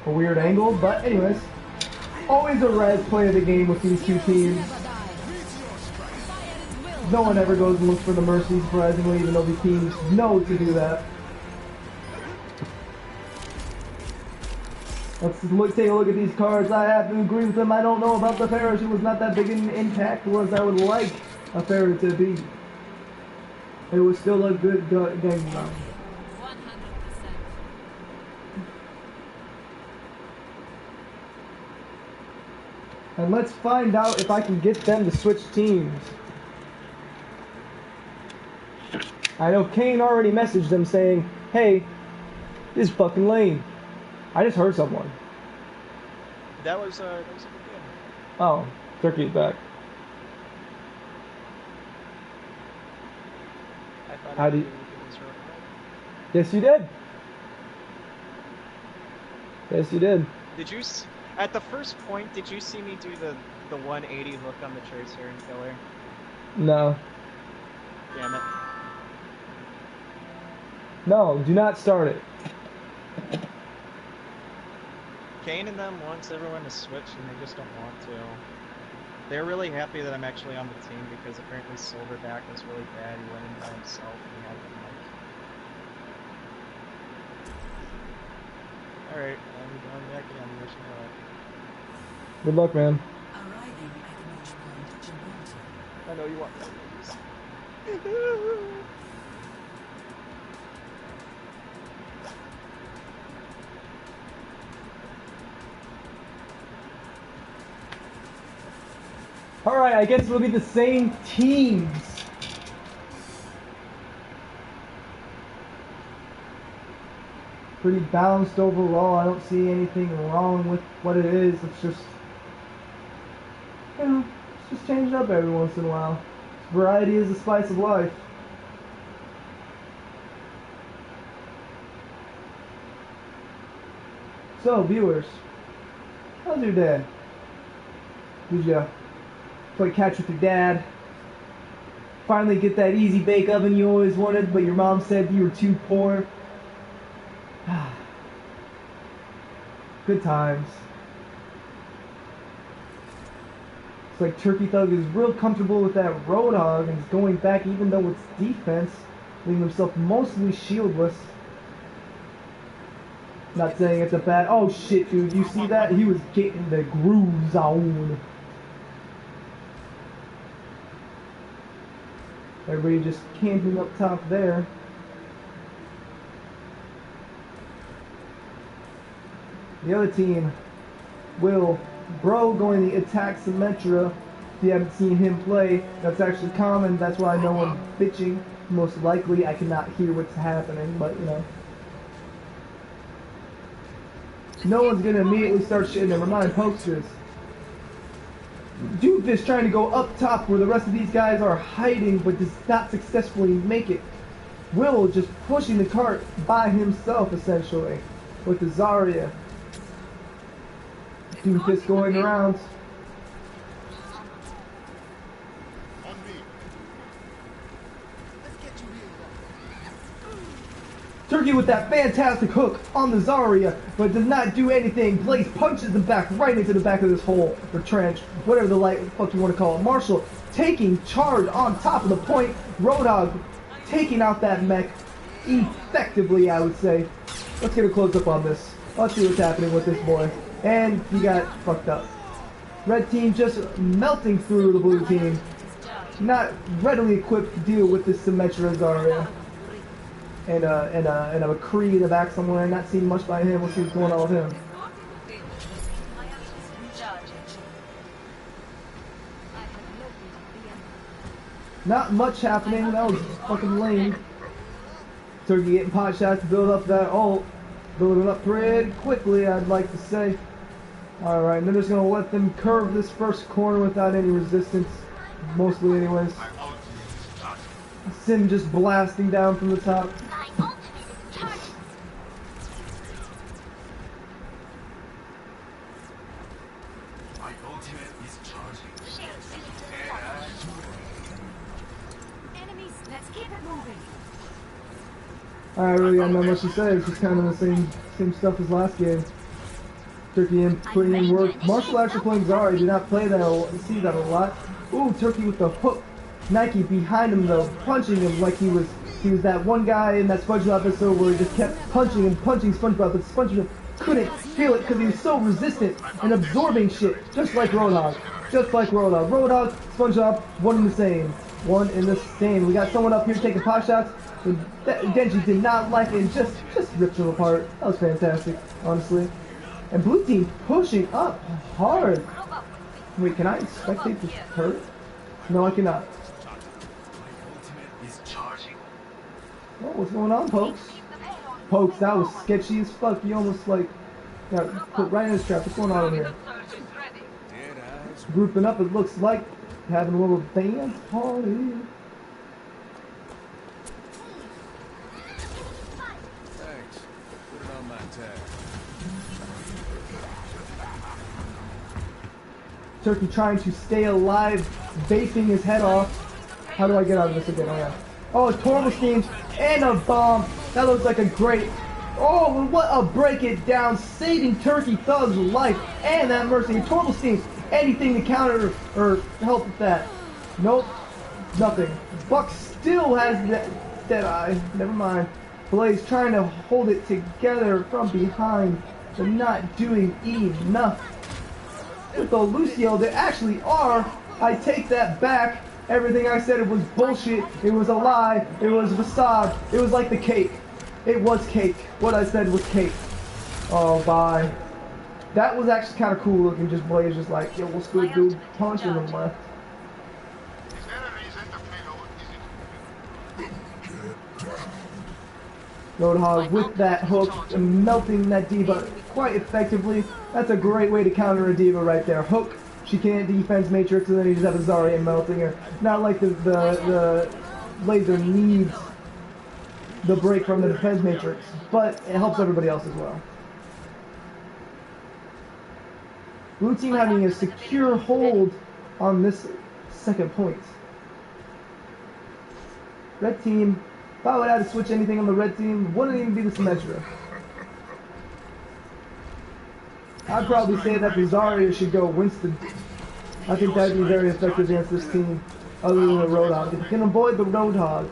a weird angle, but anyways. Always a res play of the game with these two teams. No one ever goes and looks for the Mercy, surprisingly, even though these teams know to do that. Let's take a look at these cards. I have to agree with them. I don't know about the Parish. It was not that big and intact as I would like a Parish to be. It was still a good game. 100%. And let's find out if I can get them to switch teams. I know Kane already messaged them saying, hey, this is fucking lame. I just heard someone. That was a good game. Oh, Turkey's back. I thought How I do did you- this real quick. Yes, you did. Yes, you did. Did you at the first point? Did you see me do the 180 look on the tracer and killer? No. Damn it! No, do not start it. Kane and them wants everyone to switch, and they just don't want to. They're really happy that I'm actually on the team because apparently Silverback was really bad. He went in by himself and he had the mic. Alright, I'm going back in. Wish me luck. Good luck, man. Arriving at the match point, Gibraltar. I know you want that. Alright, I guess it'll be the same teams. Pretty balanced overall. I don't see anything wrong with what it is. It's just, you know, it's just change it up every once in a while. Variety is the spice of life. So, viewers, how's your day? Did you play catch with your dad? Finally get that easy bake oven you always wanted, but your mom said you were too poor? Good times. It's like Turkeythug is real comfortable with that Roadhog and is going back even though it's defense, leaving himself mostly shieldless. Not saying it's a bad... Oh shit, dude, you see that? He was getting the groove zone. Everybody just camping up top there. The other team, Will, Bro going the attack Symmetra. If you haven't seen him play, that's actually common. That's why I know I'm bitching. Most likely I cannot hear what's happening, but you know. No one's gonna immediately start shitting. Never mind, Pokesters. Doofus trying to go up top where the rest of these guys are hiding, but does not successfully make it. Will just pushing the cart by himself, essentially, with the Zarya. Doofus going around. Turkey with that fantastic hook on the Zarya, but does not do anything. Blaze punches him back right into the back of this hole, or trench, whatever the fuck you want to call it. Marshall taking charge on top of the point. Roadhog taking out that mech effectively, I would say. Let's get a close up on this. Let's see what's happening with this boy. And he got fucked up. Red team just melting through the blue team. Not readily equipped to deal with this Symmetra Zarya. And a McCree in the back somewhere. Not seeing much by him. We'll see what's going on with him. Not much happening. That was fucking lame. Turkey getting pot shots to build up that ult. Building up pretty quickly, I'd like to say. Alright, and they're just going to let them curve this first corner without any resistance. Mostly anyways. Sim just blasting down from the top. I really got not much to say. It's just kind of the same stuff as last game. Turkey in putting in work. Marshall actually playing Zarya. Did not play that. See that a lot. Ooh, Turkey with the hook. Nike behind him though, punching him like he was that one guy in that SpongeBob episode where he just kept punching and punching SpongeBob, but SpongeBob couldn't feel it because he was so resistant and absorbing shit, just like Roadhog. Just like Roadhog. Roadhog, SpongeBob, one in the same. One in the same. We got someone up here taking pot shots. Genji did not like it and just ripped him apart. That was fantastic, honestly. And blue team pushing up hard. Wait, can I spectate this hurt? No, I cannot. Oh, what's going on, Pokes? Pokes, that was sketchy as fuck. You almost like got put right in his trap. What's going on in here? grouping up, it looks like, having a little dance party. Thanks. Put it on my tab. Turkey trying to stay alive, vaping his head off. How do I get out of this again? Oh yeah. Oh, a turbo steam and a bomb. That looks like a great. Oh, what a break it down, saving Turkeythug's life and that mercy. A turbo steam, anything to counter or help with that. Nope, nothing. Buck still has that dead eye. Never mind. Blaze trying to hold it together from behind, but not doing enough. With the Lucio, they actually are. I take that back. Everything I said, it was bullshit. It was a lie. It was a facade. It was like the cake. It was cake. What I said was cake. Oh, bye. That was actually kind of cool looking. Just Blaze, just like, yo, what's good, dude? Punching him left. Is there a reason the payload isn't? Roadhog with that hook and melting that diva quite effectively. That's a great way to counter a diva right there. Hook, she can't defense matrix, and then you just have a Zarya melting her. Not like the laser needs the break from the defense matrix, but it helps everybody else as well. Blue team having a secure hold on this second point. Red team, if I would have to switch anything on the red team, wouldn't even be the Symmetra. I'd probably say that the Zarya should go Winston. I think that'd be very effective against this team, other than the Roadhog. If you can avoid the Roadhog,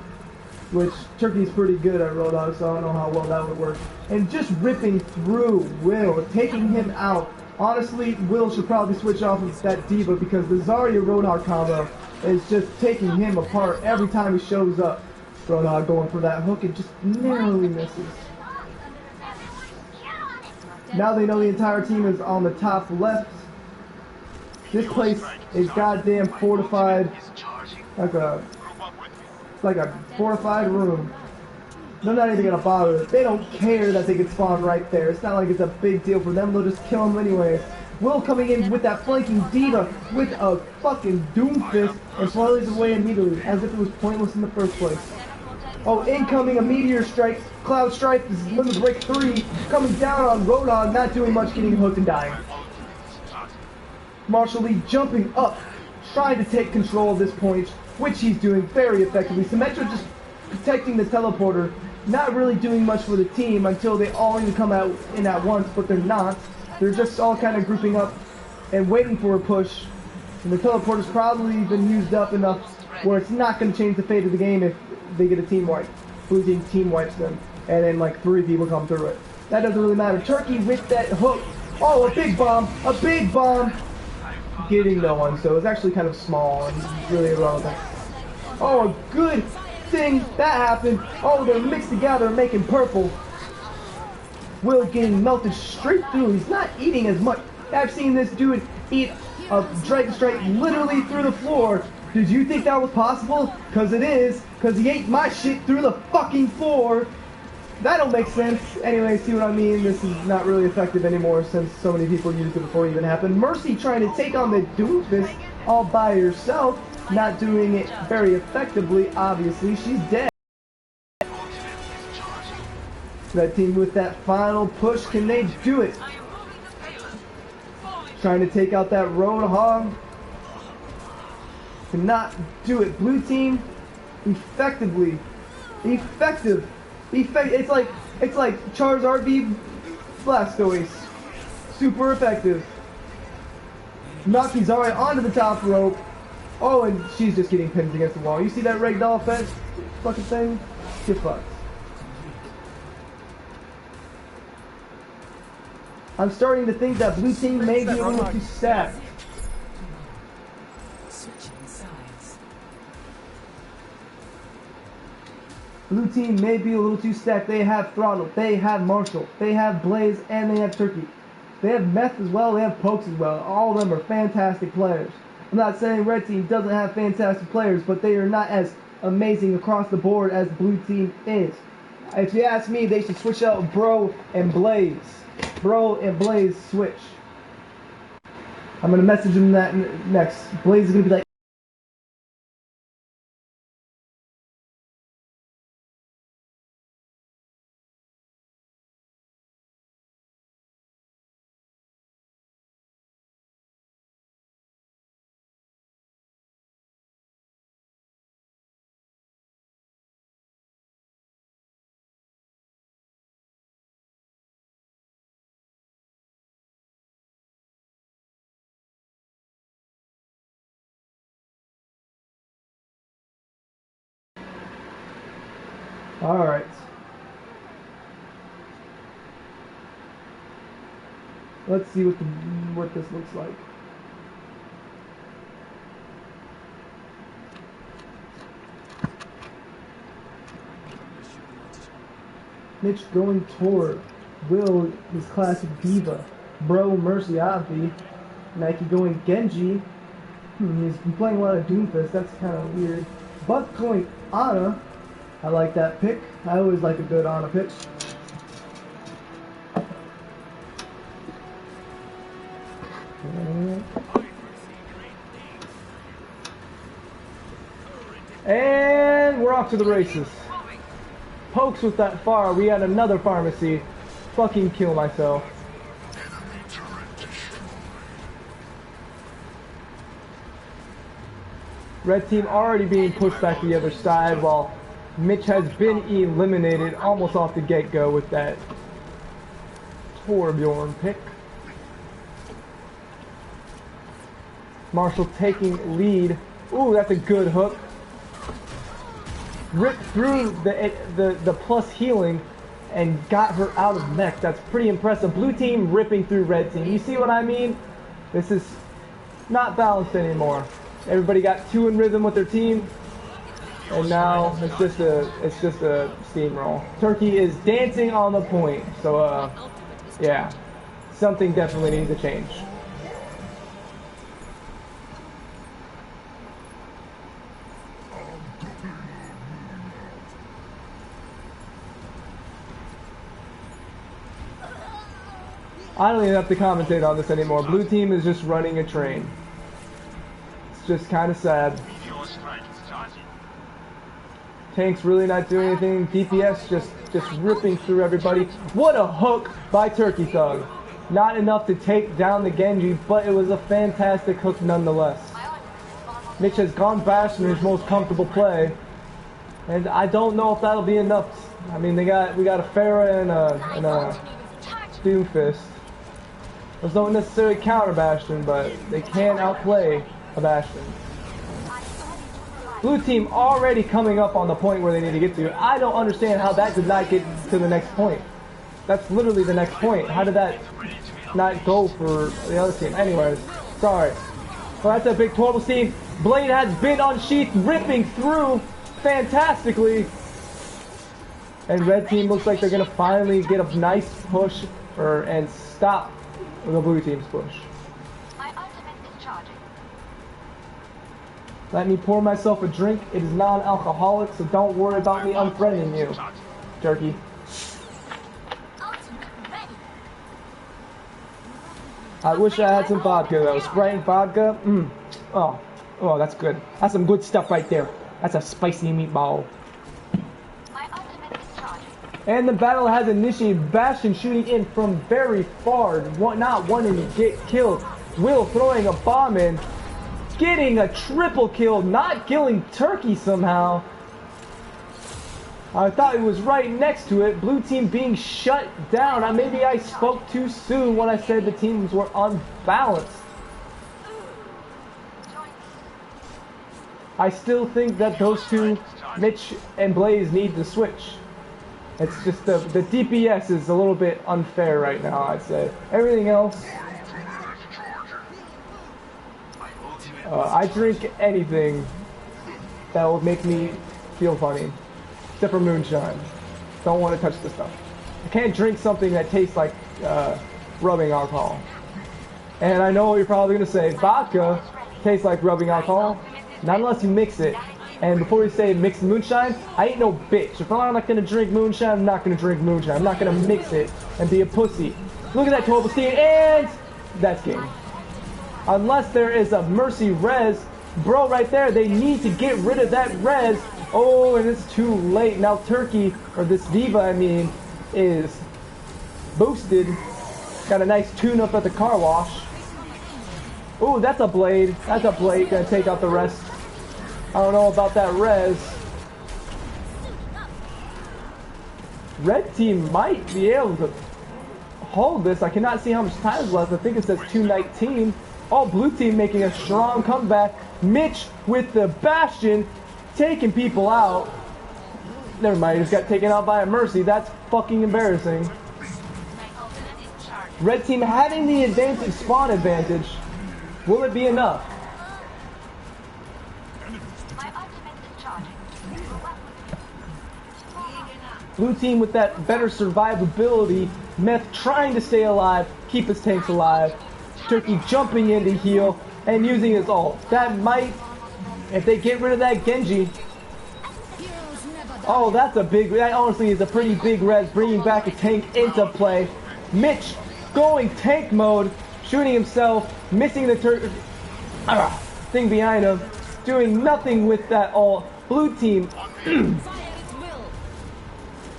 which Turkey's pretty good at Roadhog, so I don't know how well that would work. And just ripping through Will, taking him out. Honestly, Will should probably switch off of that diva because the Zarya Roadhog combo is just taking him apart every time he shows up. Roadhog going for that hook and just narrowly misses. Now they know the entire team is on the top left. This place is goddamn fortified, like a fortified room. They're not even gonna bother it. They don't care that they can spawn right there. It's not like it's a big deal for them. They'll just kill them anyway. Will coming in with that flanking diva with a fucking doomfist and flurries away immediately, as if it was pointless in the first place. Oh, incoming a meteor strike. Cloud Strike is limit break 3, coming down on Roadhog, not doing much, getting hooked and dying. Marshall Lee jumping up, trying to take control of this point, which he's doing very effectively. Symmetra just protecting the teleporter, not really doing much for the team until they all need to come out in at once, but they're not. They're just all kind of grouping up and waiting for a push. And the teleporter's probably been used up enough where it's not going to change the fate of the game if they get a team wipe. Blue team team wipes them, and then like 3 people come through it. That doesn't really matter. Turkey with that hook. Oh, a big bomb! A big bomb! Getting no one, so it's actually kind of small and really irrelevant. Oh, a good thing that happened. Oh, they're mixed together, making purple. Will getting melted straight through. He's not eating as much. I've seen this dude eat a Dragon Strike literally through the floor. Did you think that was possible? Because it is. Because he ate my shit through the fucking floor. That don't make sense. Anyway, see what I mean? This is not really effective anymore since so many people used it before it even happened. Mercy trying to take on the Doomfist all by herself. Not doing it very effectively, obviously. She's dead. Red team with that final push. Can they do it? Trying to take out that Roadhog. Cannot do it. Blue team, effectively. Effective. It's like Charizard v Blastoise. Super effective. Knocking Zarya onto the top rope. Oh, and she's just getting pinned against the wall. You see that ragdoll fest fucking thing? Get fucked. I'm starting to think that blue team may be a little too stacked. Switching sides. Blue team may be a little too stacked. They have Throttle, they have Marshall, they have Blaze, and they have Turkey. They have Meth as well, they have Pokes as well. All of them are fantastic players. I'm not saying Red team doesn't have fantastic players, but they are not as amazing across the board as Blue team is. If you ask me, they should switch out Bro and Blaze. Bro and Blaze switch. I'm gonna message him that next. Blaze is gonna be like, alright. Let's see what this looks like. Mitch going toward Will, his classic diva. Bro, Mercy, Avi. Nike going Genji. He's been playing a lot of Doomfist, that's kind of weird. Buck going Ana. I like that pick. I always like a good Ana pick. And we're off to the races. Pokes with that fire. We had another pharmacy. Fucking kill myself. Red team already being pushed back to the other side while Mitch has been eliminated almost off the get-go with that Torbjorn pick. Marshall taking lead. Ooh, that's a good hook. Ripped through the plus healing and got her out of mech. That's pretty impressive. Blue team ripping through red team. You see what I mean? This is not balanced anymore. Everybody got two in rhythm with their team, and now it's just a steamroll. Turkey is dancing on the point. So yeah, something definitely needs to change. I don't even have to commentate on this anymore. Blue team is just running a train. It's just kind of sad. Tank's really not doing anything. DPS just ripping through everybody. What a hook by Turkeythug. Not enough to take down the Genji, but it was a fantastic hook nonetheless. Mitch has gone Bastion in his most comfortable play, and I don't know if that'll be enough. I mean, we got a Pharah and a Doomfist. Those don't necessarily counter Bastion, but they can outplay a Bastion. Blue team already coming up on the point where they need to get to. I don't understand how that did not get to the next point. That's literally the next point. How did that not go for the other team? Anyways, sorry. Well, that's a big total scene. Blade has been unsheathed, ripping through fantastically. And red team looks like they're going to finally get a nice push and stop the blue team's push. My ultimate is charging. Let me pour myself a drink. It is non-alcoholic, so don't worry about me unfriending you, Turkey. I wish I had some vodka though. Sprite and vodka. Oh, that's good. That's some good stuff right there. That's a spicy meatball. And the battle has initiated. Bastion shooting in from very far, not wanting to get killed. Will throwing a bomb in, getting a triple kill, not killing Turkey somehow. I thought it was right next to it. Blue team being shut down. Maybe I spoke too soon when I said the teams were unbalanced. I still think that those two, Mitch and Blaze, need to switch. It's just the DPS is a little bit unfair right now, I'd say. Everything else, I drink anything that will make me feel funny, except for moonshine. Don't want to touch the stuff. I can't drink something that tastes like rubbing alcohol. And I know what you're probably going to say, vodka tastes like rubbing alcohol, not unless you mix it. And before we say mix moonshine, I ain't no bitch. If I'm not gonna drink moonshine, I'm not gonna drink moonshine. I'm not gonna mix it and be a pussy. Look at that 12 steam, and that's game. unless there is a Mercy res. Bro, right there, they need to get rid of that res. Oh, and it's too late. Now Turkey, or this Diva, I mean, is boosted. Got a nice tune-up at the car wash. Ooh, that's a blade. That's a blade. Gonna take out the rest. I don't know about that res. Red team might be able to hold this. I cannot see how much time is left. I think it says 2:19. Oh, blue team making a strong comeback. Mitch with the Bastion taking people out. Never mind, he just got taken out by a Mercy. That's fucking embarrassing. Red team having the advantage, spawn advantage. Will it be enough? Blue team with that better survivability. Meth trying to stay alive, keep his tanks alive. Turkey jumping in to heal and using his ult. That might, if they get rid of that Genji. Oh, that's a big, that honestly is a pretty big res, bringing back a tank into play. Mitch going tank mode, shooting himself, missing the thing behind him, doing nothing with that ult. Blue team,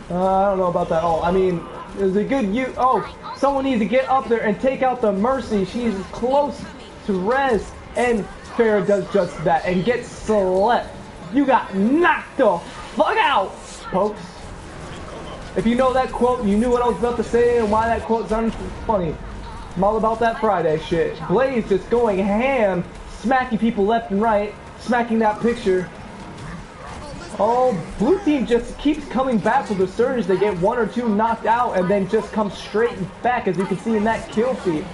I don't know about that ult. I mean, it was a good use. Oh, someone needs to get up there and take out the Mercy. She's close to res, and Farah does just that and gets slept. You got knocked the fuck out, folks. If you know that quote, you knew what I was about to say and why that quote sounded funny. I'm all about that Friday shit. Blaze just going ham, smacking people left and right, smacking that picture. Oh, blue team just keeps coming back with the surge. They get one or two knocked out and then just come straight back, as you can see in that kill feed.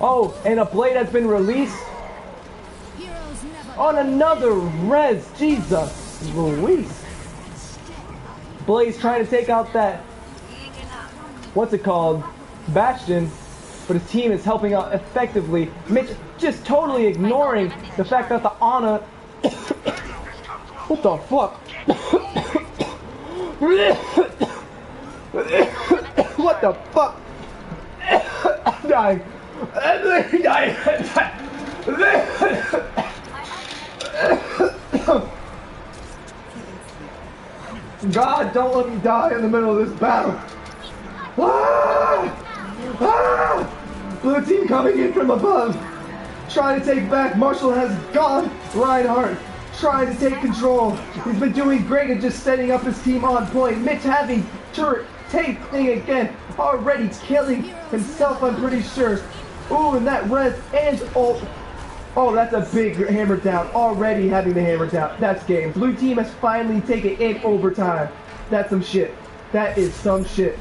Oh, and a blade has been released on another res. Jesus Louise. Blaze trying to take out that, what's it called, Bastion, but his team is helping out effectively. Mitch just totally ignoring the fact that the Ana, what the fuck? What the fuck? I'm dying. I'm dying. God, don't let me die in the middle of this battle. Ah! Ah! Blue team coming in from above. Trying to take back. Marshall has gone. Reinhardt trying to take control. He's been doing great at just setting up his team on point. Mitch having turret take thing again. Already killing himself, I'm pretty sure. Ooh, and that res and ult. Oh, that's a big hammer down. Already having the hammer down. That's game. Blue team has finally taken in overtime. That's some shit. That is some shit.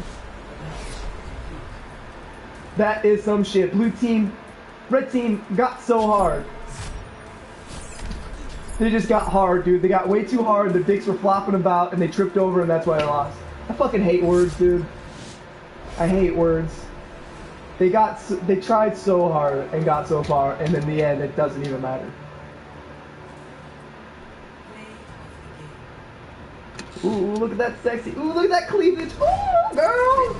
That is some shit. Blue team, red team got so hard. They just got hard, dude. They got way too hard. Their dicks were flopping about and they tripped over and that's why I lost. I fucking hate words, dude. I hate words. They tried so hard and got so far, and in the end, it doesn't even matter. Ooh, look at that sexy. Ooh, look at that cleavage. Ooh, girl.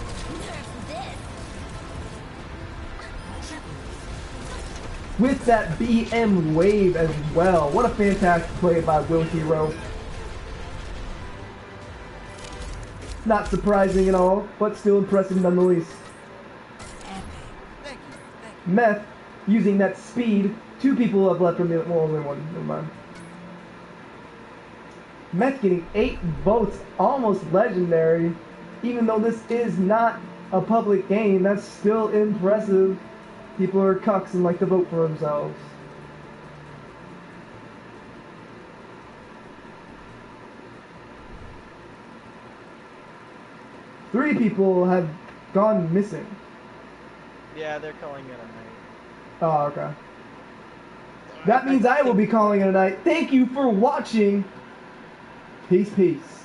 With that BM wave as well. What a fantastic play by Will Hero. Not surprising at all, but still impressive nonetheless. Meth using that speed. Two people have left from the, well, only one. Never mind. Meth getting 8 votes, almost legendary. Even though this is not a public game, that's still impressive. People are cucks and like to vote for themselves. Three people have gone missing. Yeah, they're calling it a night. Oh, okay. That means I will be calling it a night. Thank you for watching. Peace, peace.